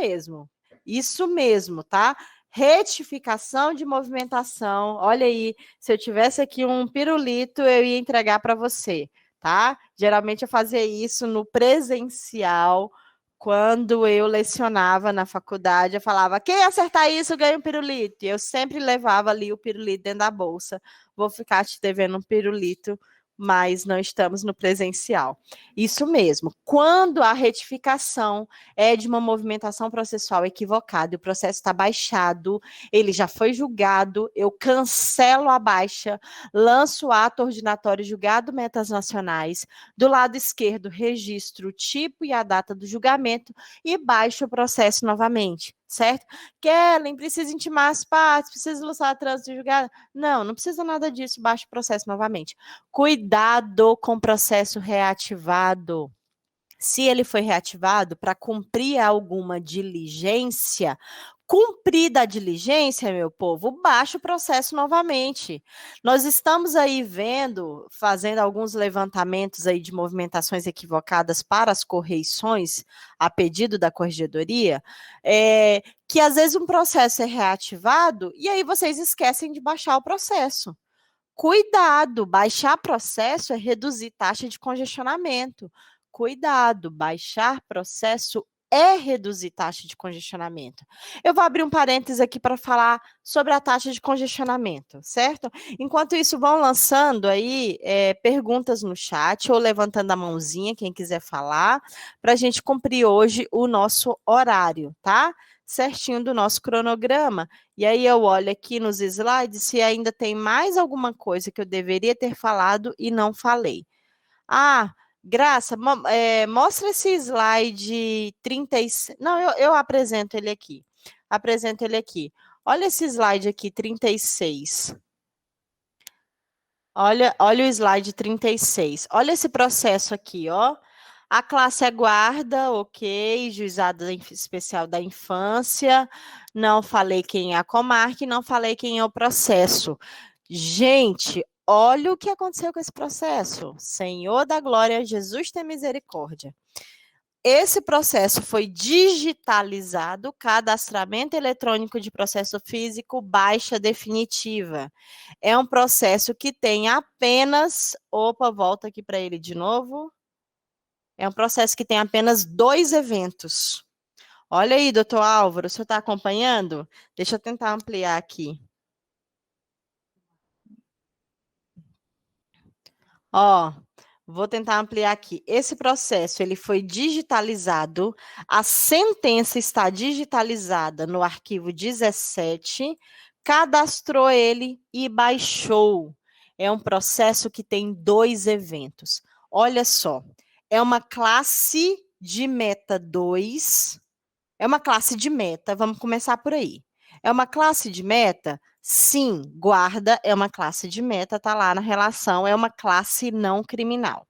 mesmo, tá? Retificação de movimentação. Olha aí, se eu tivesse aqui um pirulito, eu ia entregar para você, tá? Geralmente eu fazia isso no presencial, quando eu lecionava na faculdade, eu falava, quem acertar isso ganha um pirulito. E eu sempre levava ali o pirulito dentro da bolsa. Vou ficar te devendo um pirulito, mas não estamos no presencial. Isso mesmo. Quando a retificação é de uma movimentação processual equivocada, o processo está baixado, ele já foi julgado, eu cancelo a baixa, lanço o ato ordinatório julgado metas nacionais, do lado esquerdo registro o tipo e a data do julgamento e baixo o processo novamente. certo? Kellen, precisa intimar as partes, precisa ilustrar trânsito de julgado. Não, não precisa nada disso, baixa o processo novamente. Cuidado com o processo reativado. Se ele foi reativado para cumprir alguma diligência, cumprida a diligência, meu povo, baixa o processo novamente. Nós estamos aí vendo, fazendo alguns levantamentos aí de movimentações equivocadas para as correições, a pedido da corregedoria, que às vezes um processo é reativado e aí vocês esquecem de baixar o processo. Cuidado, baixar processo é reduzir taxa de congestionamento. Cuidado, baixar processo é reduzir taxa de congestionamento. Eu vou abrir um parênteses aqui para falar sobre a taxa de congestionamento, certo? Enquanto isso, vão lançando aí perguntas no chat ou levantando a mãozinha, quem quiser falar, para a gente cumprir hoje o nosso horário, tá? Certinho do nosso cronograma. E aí eu olho aqui nos slides se ainda tem mais alguma coisa que eu deveria ter falado e não falei. Ah, Graça, mostra esse slide 36. Não, eu apresento ele aqui. Apresento ele aqui. Olha esse slide aqui, 36. Olha o slide 36. Olha esse processo aqui, ó. A classe é guarda, ok, juizado especial da infância, não falei quem é a comarca e não falei quem é o processo. Gente, olha o que aconteceu com esse processo. Senhor da glória, Jesus tem misericórdia. Esse processo foi digitalizado, cadastramento eletrônico de processo físico, baixa definitiva. É um processo que tem apenas... Opa, volta aqui para ele de novo. É um processo que tem apenas 2 eventos. Olha aí, doutor Álvaro, o senhor está acompanhando? Deixa eu tentar ampliar aqui. Ó, vou tentar ampliar aqui. Esse processo, ele foi digitalizado, a sentença está digitalizada no arquivo 17, cadastrou ele e baixou. É um processo que tem 2 eventos. Olha só, é uma classe de meta 2, é uma classe de meta, vamos começar por aí. É uma classe de meta? Sim, guarda é uma classe de meta, tá lá na relação, é uma classe não criminal.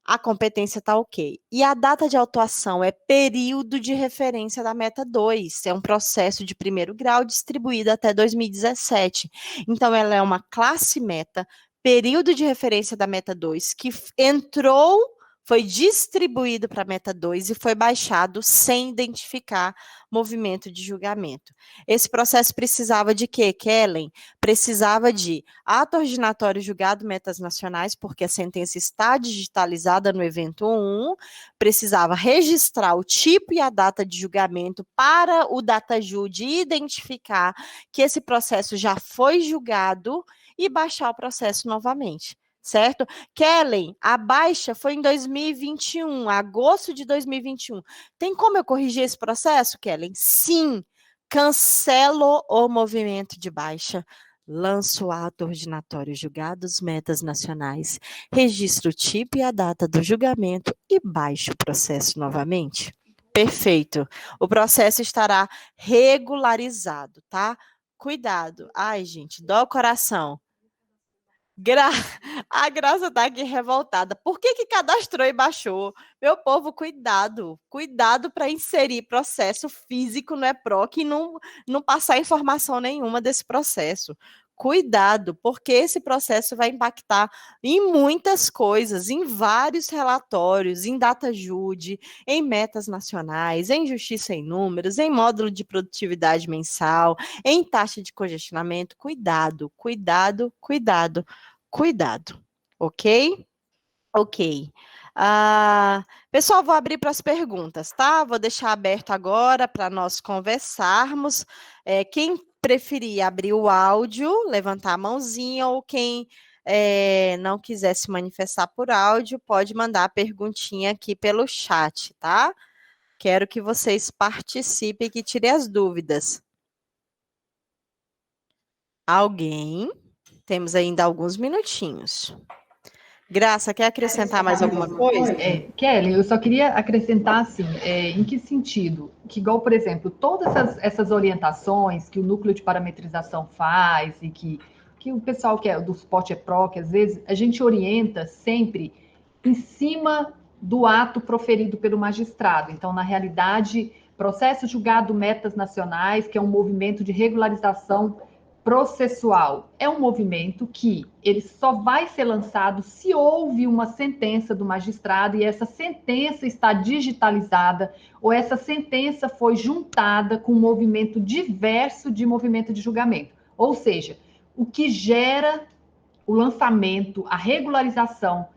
A competência está ok. E a data de autuação é período de referência da meta 2, é um processo de primeiro grau distribuído até 2017. Então, ela é uma classe meta, período de referência da meta 2, que entrou, foi distribuído para a meta 2 e foi baixado sem identificar movimento de julgamento. Esse processo precisava de quê, Kellen? Precisava de ato ordinatório julgado metas nacionais, porque a sentença está digitalizada no evento 1, precisava registrar o tipo e a data de julgamento para o DataJud identificar que esse processo já foi julgado e baixar o processo novamente. Certo? Kellen, a baixa foi em 2021, agosto de 2021. Tem como eu corrigir esse processo, Kellen? Sim. Cancelo o movimento de baixa, lanço o ato ordinatório julgados metas nacionais, registro o tipo e a data do julgamento e baixo o processo novamente. Perfeito. O processo estará regularizado, tá? Cuidado. Ai, gente, dó o coração. A Graça tá aqui revoltada. Por que cadastrou e baixou? Meu povo, cuidado. Cuidado para inserir processo físico no EPROC e não passar informação nenhuma desse processo. Cuidado, porque esse processo vai impactar em muitas coisas, em vários relatórios, em DataJud, em metas nacionais, em justiça em números, em módulo de produtividade mensal, em taxa de congestionamento. Cuidado, cuidado, cuidado, cuidado. Ok? Ok. Pessoal, vou abrir para as perguntas, tá? Vou deixar aberto agora para nós conversarmos. Quem preferir abrir o áudio, levantar a mãozinha, ou quem não quiser se manifestar por áudio, pode mandar a perguntinha aqui pelo chat, tá? Quero que vocês participem e que tirem as dúvidas. Alguém? Temos ainda alguns minutinhos. Graça, quer acrescentar mais alguma coisa? Kelly, eu só queria acrescentar assim, em que sentido? Que igual, por exemplo, todas essas orientações que o núcleo de parametrização faz e que o pessoal que é do suporte EPROC, que às vezes a gente orienta sempre em cima do ato proferido pelo magistrado. Então, na realidade, processo julgado metas nacionais, que é um movimento de regularização processual, é um movimento que ele só vai ser lançado se houve uma sentença do magistrado e essa sentença está digitalizada ou essa sentença foi juntada com um movimento diverso de movimento de julgamento. Ou seja, o que gera o lançamento, a regularização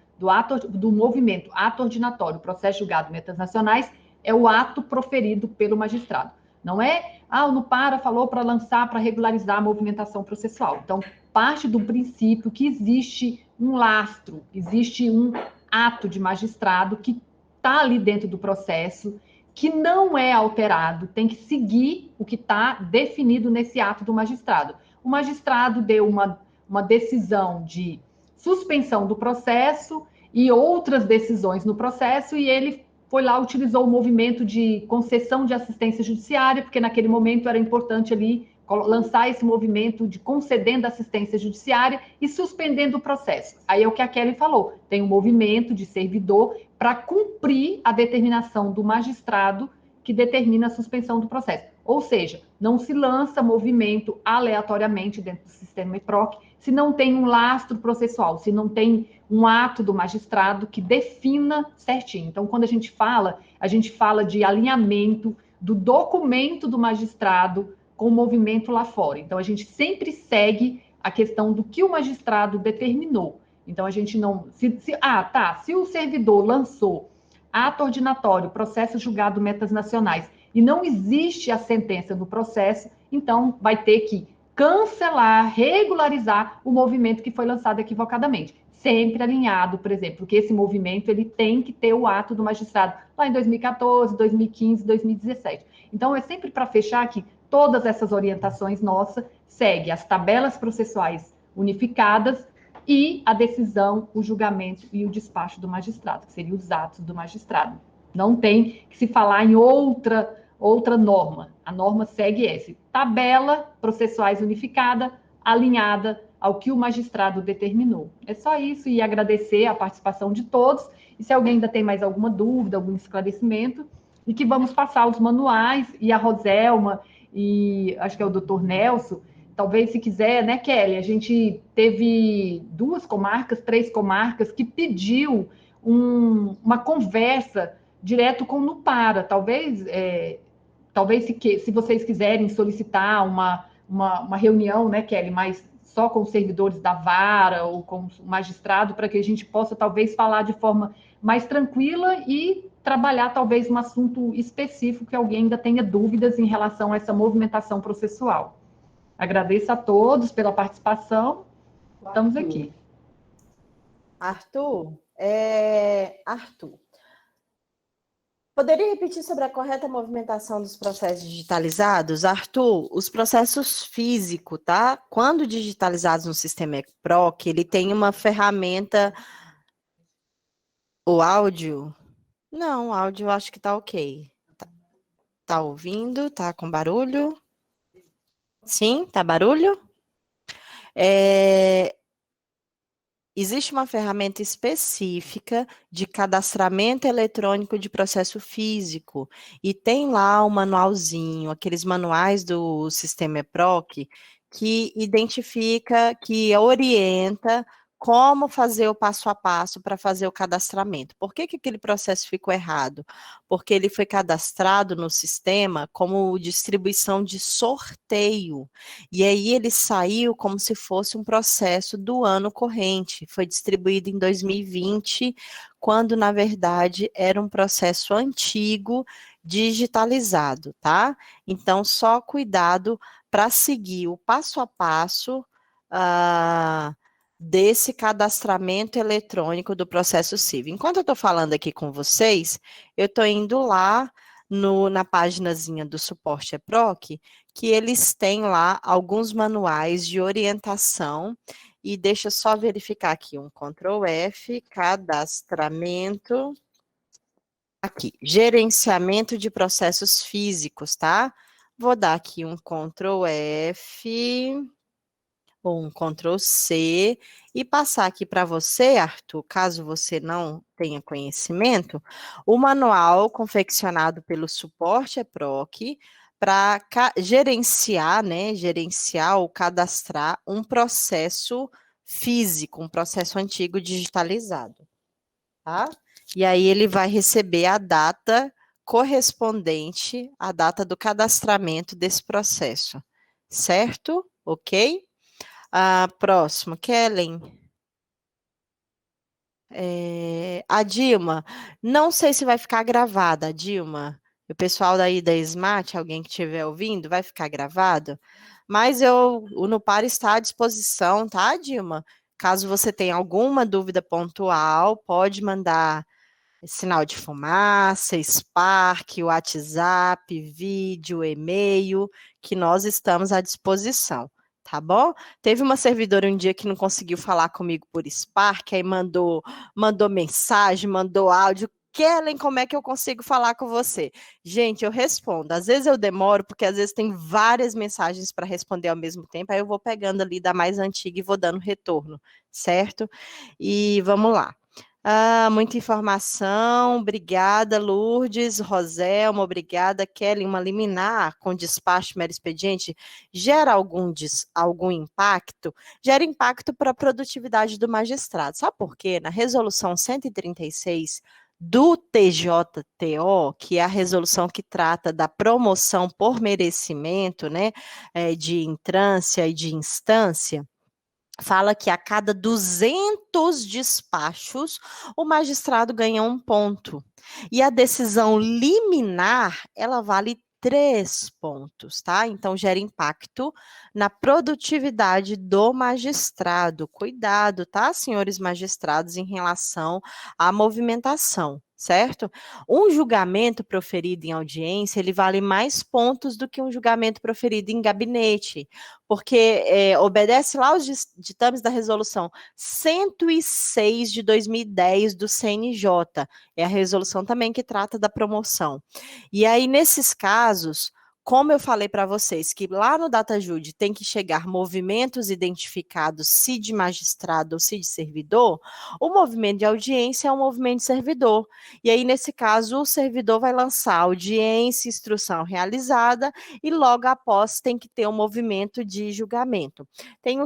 do movimento ato ordinatório, processo julgado metas nacionais, é o ato proferido pelo magistrado. Não é, o Nupara falou para lançar, para regularizar a movimentação processual. Então, parte do princípio que existe um lastro, existe um ato de magistrado que está ali dentro do processo, que não é alterado, tem que seguir o que está definido nesse ato do magistrado. O magistrado deu uma decisão de suspensão do processo e outras decisões no processo, e ele foi lá, utilizou o movimento de concessão de assistência judiciária, porque naquele momento era importante ali lançar esse movimento de concedendo assistência judiciária e suspendendo o processo. Aí é o que a Kelly falou, tem um movimento de servidor para cumprir a determinação do magistrado que determina a suspensão do processo. Ou seja, não se lança movimento aleatoriamente dentro do sistema EPROC se não tem um lastro processual, se não tem um ato do magistrado que defina certinho. Então, quando a gente fala de alinhamento do documento do magistrado com o movimento lá fora. Então, a gente sempre segue a questão do que o magistrado determinou. Então, a gente não... Se o servidor lançou ato ordinatório, processo julgado metas nacionais, e não existe a sentença do processo, então vai ter que cancelar, regularizar o movimento que foi lançado equivocadamente. Sempre alinhado, por exemplo, que esse movimento ele tem que ter o ato do magistrado lá em 2014, 2015, 2017. Então, é sempre para fechar que todas essas orientações nossas seguem as tabelas processuais unificadas e a decisão, o julgamento e o despacho do magistrado, que seriam os atos do magistrado. Não tem que se falar em outra norma. A norma segue essa. Tabela processuais unificada, alinhada ao que o magistrado determinou. É só isso, e agradecer a participação de todos. E se alguém ainda tem mais alguma dúvida, algum esclarecimento, e que vamos passar os manuais, e a Roselma, e acho que é o doutor Nelson, talvez se quiser, né, Kelly? A gente teve 3 comarcas que pediu uma conversa direto com o Nupara. Talvez se vocês quiserem solicitar uma reunião, né, Kelly, mais só com os servidores da vara ou com o magistrado, para que a gente possa talvez falar de forma mais tranquila e trabalhar talvez um assunto específico que alguém ainda tenha dúvidas em relação a essa movimentação processual. Agradeço a todos pela participação. Estamos aqui. Arthur, poderia repetir sobre a correta movimentação dos processos digitalizados? Arthur, os processos físicos, tá? Quando digitalizados no sistema EPROC, ele tem uma ferramenta... O áudio? Não, o áudio eu acho que tá ok. Tá ouvindo? Tá com barulho? Sim, tá barulho? Existe uma ferramenta específica de cadastramento eletrônico de processo físico e tem lá um manualzinho, aqueles manuais do sistema EPROC, que identifica, que orienta como fazer o passo a passo para fazer o cadastramento. Por que aquele processo ficou errado? Porque ele foi cadastrado no sistema como distribuição de sorteio. E aí ele saiu como se fosse um processo do ano corrente. Foi distribuído em 2020, quando, na verdade, era um processo antigo, digitalizado, tá? Então, só cuidado para seguir o passo a passo desse cadastramento eletrônico do processo civil. Enquanto eu estou falando aqui com vocês, eu estou indo lá na paginazinha do suporte EPROC, que eles têm lá alguns manuais de orientação e deixa eu só verificar aqui, um Ctrl F, cadastramento, aqui, gerenciamento de processos físicos, tá? Vou dar aqui um Ctrl F, ou um Ctrl C, e passar aqui para você, Arthur, caso você não tenha conhecimento, o manual confeccionado pelo Suporte EPROC para gerenciar, né, gerenciar ou cadastrar um processo físico, um processo antigo digitalizado, tá? E aí ele vai receber a data correspondente à data do cadastramento desse processo, certo? Ok? Próximo, Kellen. A Dilma, não sei se vai ficar gravada, Dilma. O pessoal daí da Smart, alguém que estiver ouvindo, vai ficar gravado. Mas o Nupar está à disposição, tá, Dilma? Caso você tenha alguma dúvida pontual, pode mandar sinal de fumaça, Spark, WhatsApp, vídeo, e-mail, que nós estamos à disposição, tá bom? Teve uma servidora um dia que não conseguiu falar comigo por Spark, aí mandou mensagem, mandou áudio. Kellen, como é que eu consigo falar com você? Gente, eu respondo. Às vezes eu demoro, porque às vezes tem várias mensagens para responder ao mesmo tempo, aí eu vou pegando ali da mais antiga e vou dando retorno, certo? E vamos lá. Muita informação, obrigada, Lourdes, Roselma, obrigada, Kelly, uma liminar com despacho mero expediente, gera algum impacto? Gera impacto para a produtividade do magistrado, sabe por quê? Na resolução 136 do TJTO, que é a resolução que trata da promoção por merecimento, né, de entrância e de instância, fala que a cada 200 despachos, o magistrado ganha 1 ponto. E a decisão liminar, ela vale 3 pontos, tá? Então, gera impacto na produtividade do magistrado. Cuidado, tá, senhores magistrados, em relação à movimentação, certo? Um julgamento proferido em audiência, ele vale mais pontos do que um julgamento proferido em gabinete, porque obedece lá os ditames da resolução 106 de 2010 do CNJ, é a resolução também que trata da promoção. E aí, nesses casos, como eu falei para vocês, que lá no DataJude tem que chegar movimentos identificados, se de magistrado ou se de servidor, o movimento de audiência é um movimento de servidor. E aí, nesse caso, o servidor vai lançar audiência, instrução realizada, e logo após tem que ter um movimento de julgamento.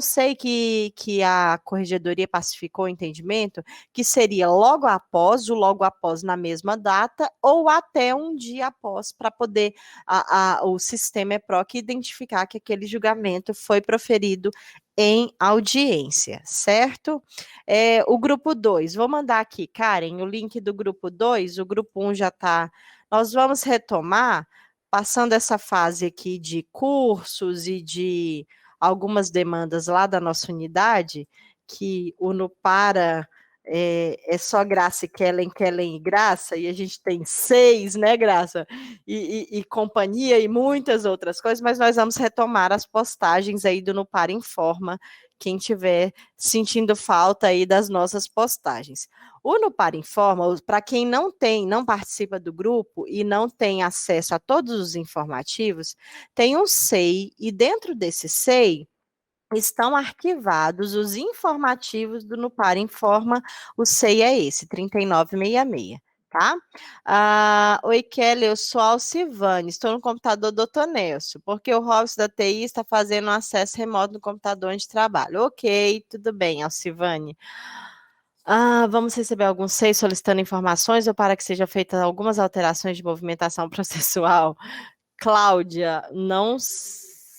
Sei que a Corregedoria pacificou o entendimento que seria logo após na mesma data, ou até um dia após, para poder o sistema EPROC identificar que aquele julgamento foi proferido em audiência, certo? O grupo 2, vou mandar aqui, Karen, o link do grupo 2, o grupo 1 já está. Nós vamos retomar, passando essa fase aqui de cursos e de algumas demandas lá da nossa unidade, que o Nupara é só Graça e Kellen e Graça, e a gente tem 6, né, Graça? E companhia e muitas outras coisas, mas nós vamos retomar as postagens aí do Nupara Informa, quem tiver sentindo falta aí das nossas postagens. O Nupara Informa, para quem não participa do grupo e não tem acesso a todos os informativos, tem um SEI, e dentro desse SEI estão arquivados os informativos do Nupara Informa, o SEI é esse, 3966, tá? Oi, Kelly, eu sou a Alcivane, estou no computador do Dr. Nelson, porque o Robson da TI está fazendo um acesso remoto no computador onde trabalho. Ok, tudo bem, Alcivane. Vamos receber algum SEI solicitando informações ou para que sejam feitas algumas alterações de movimentação processual? Cláudia, não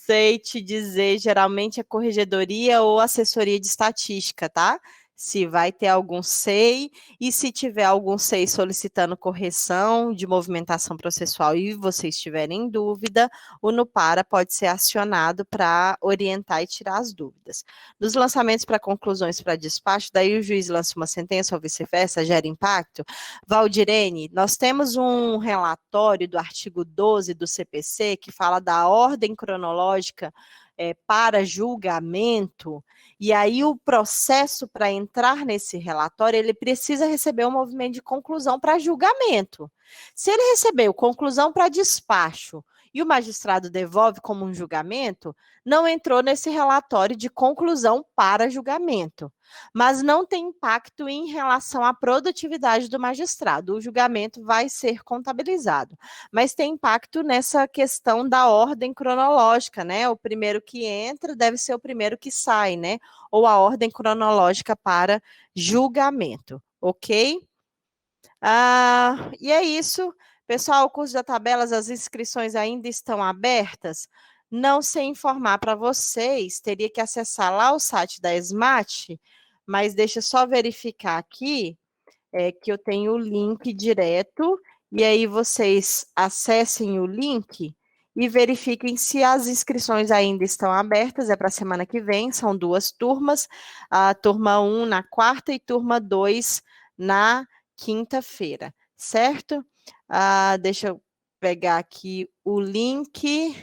sei te dizer, geralmente é corregedoria ou assessoria de estatística, tá? Se vai ter algum SEI, e se tiver algum SEI solicitando correção de movimentação processual e vocês estiverem em dúvida, o Nupara pode ser acionado para orientar e tirar as dúvidas. Nos lançamentos para conclusões para despacho, daí o juiz lança uma sentença ou vice-versa, gera impacto. Valdirene, nós temos um relatório do artigo 12 do CPC que fala da ordem cronológica para julgamento, e aí o processo para entrar nesse relatório, ele precisa receber um movimento de conclusão para julgamento. Se ele recebeu conclusão para despacho e o magistrado devolve como um julgamento, não entrou nesse relatório de conclusão para julgamento, mas não tem impacto em relação à produtividade do magistrado. O julgamento vai ser contabilizado, mas tem impacto nessa questão da ordem cronológica, né? O primeiro que entra deve ser o primeiro que sai, né? Ou a ordem cronológica para julgamento, ok? E é isso. Pessoal, o curso da tabelas, as inscrições ainda estão abertas? Não sei informar para vocês, teria que acessar lá o site da SMAT, mas deixa eu só verificar aqui, que eu tenho o link direto, e aí vocês acessem o link e verifiquem se as inscrições ainda estão abertas, é para a semana que vem, são 2 turmas, a turma 1 na quarta e turma 2 na quinta-feira, certo? Deixa eu pegar aqui o link,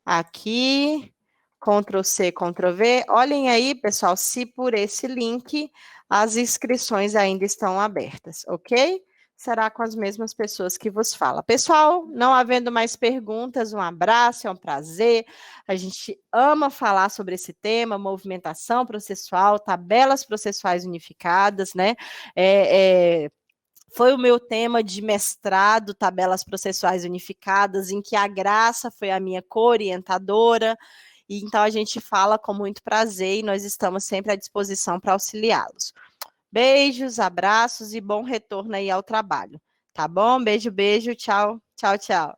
aqui, Ctrl+C, Ctrl+V. Olhem aí, pessoal, se por esse link as inscrições ainda estão abertas, ok? Será com as mesmas pessoas que vos fala. Pessoal, não havendo mais perguntas, um abraço, é um prazer. A gente ama falar sobre esse tema, movimentação processual, tabelas processuais unificadas, né? Foi o meu tema de mestrado, tabelas processuais unificadas, em que a Graça foi a minha co-orientadora, e então a gente fala com muito prazer e nós estamos sempre à disposição para auxiliá-los. Beijos, abraços e bom retorno aí ao trabalho, tá bom? Beijo, beijo, tchau, tchau, tchau.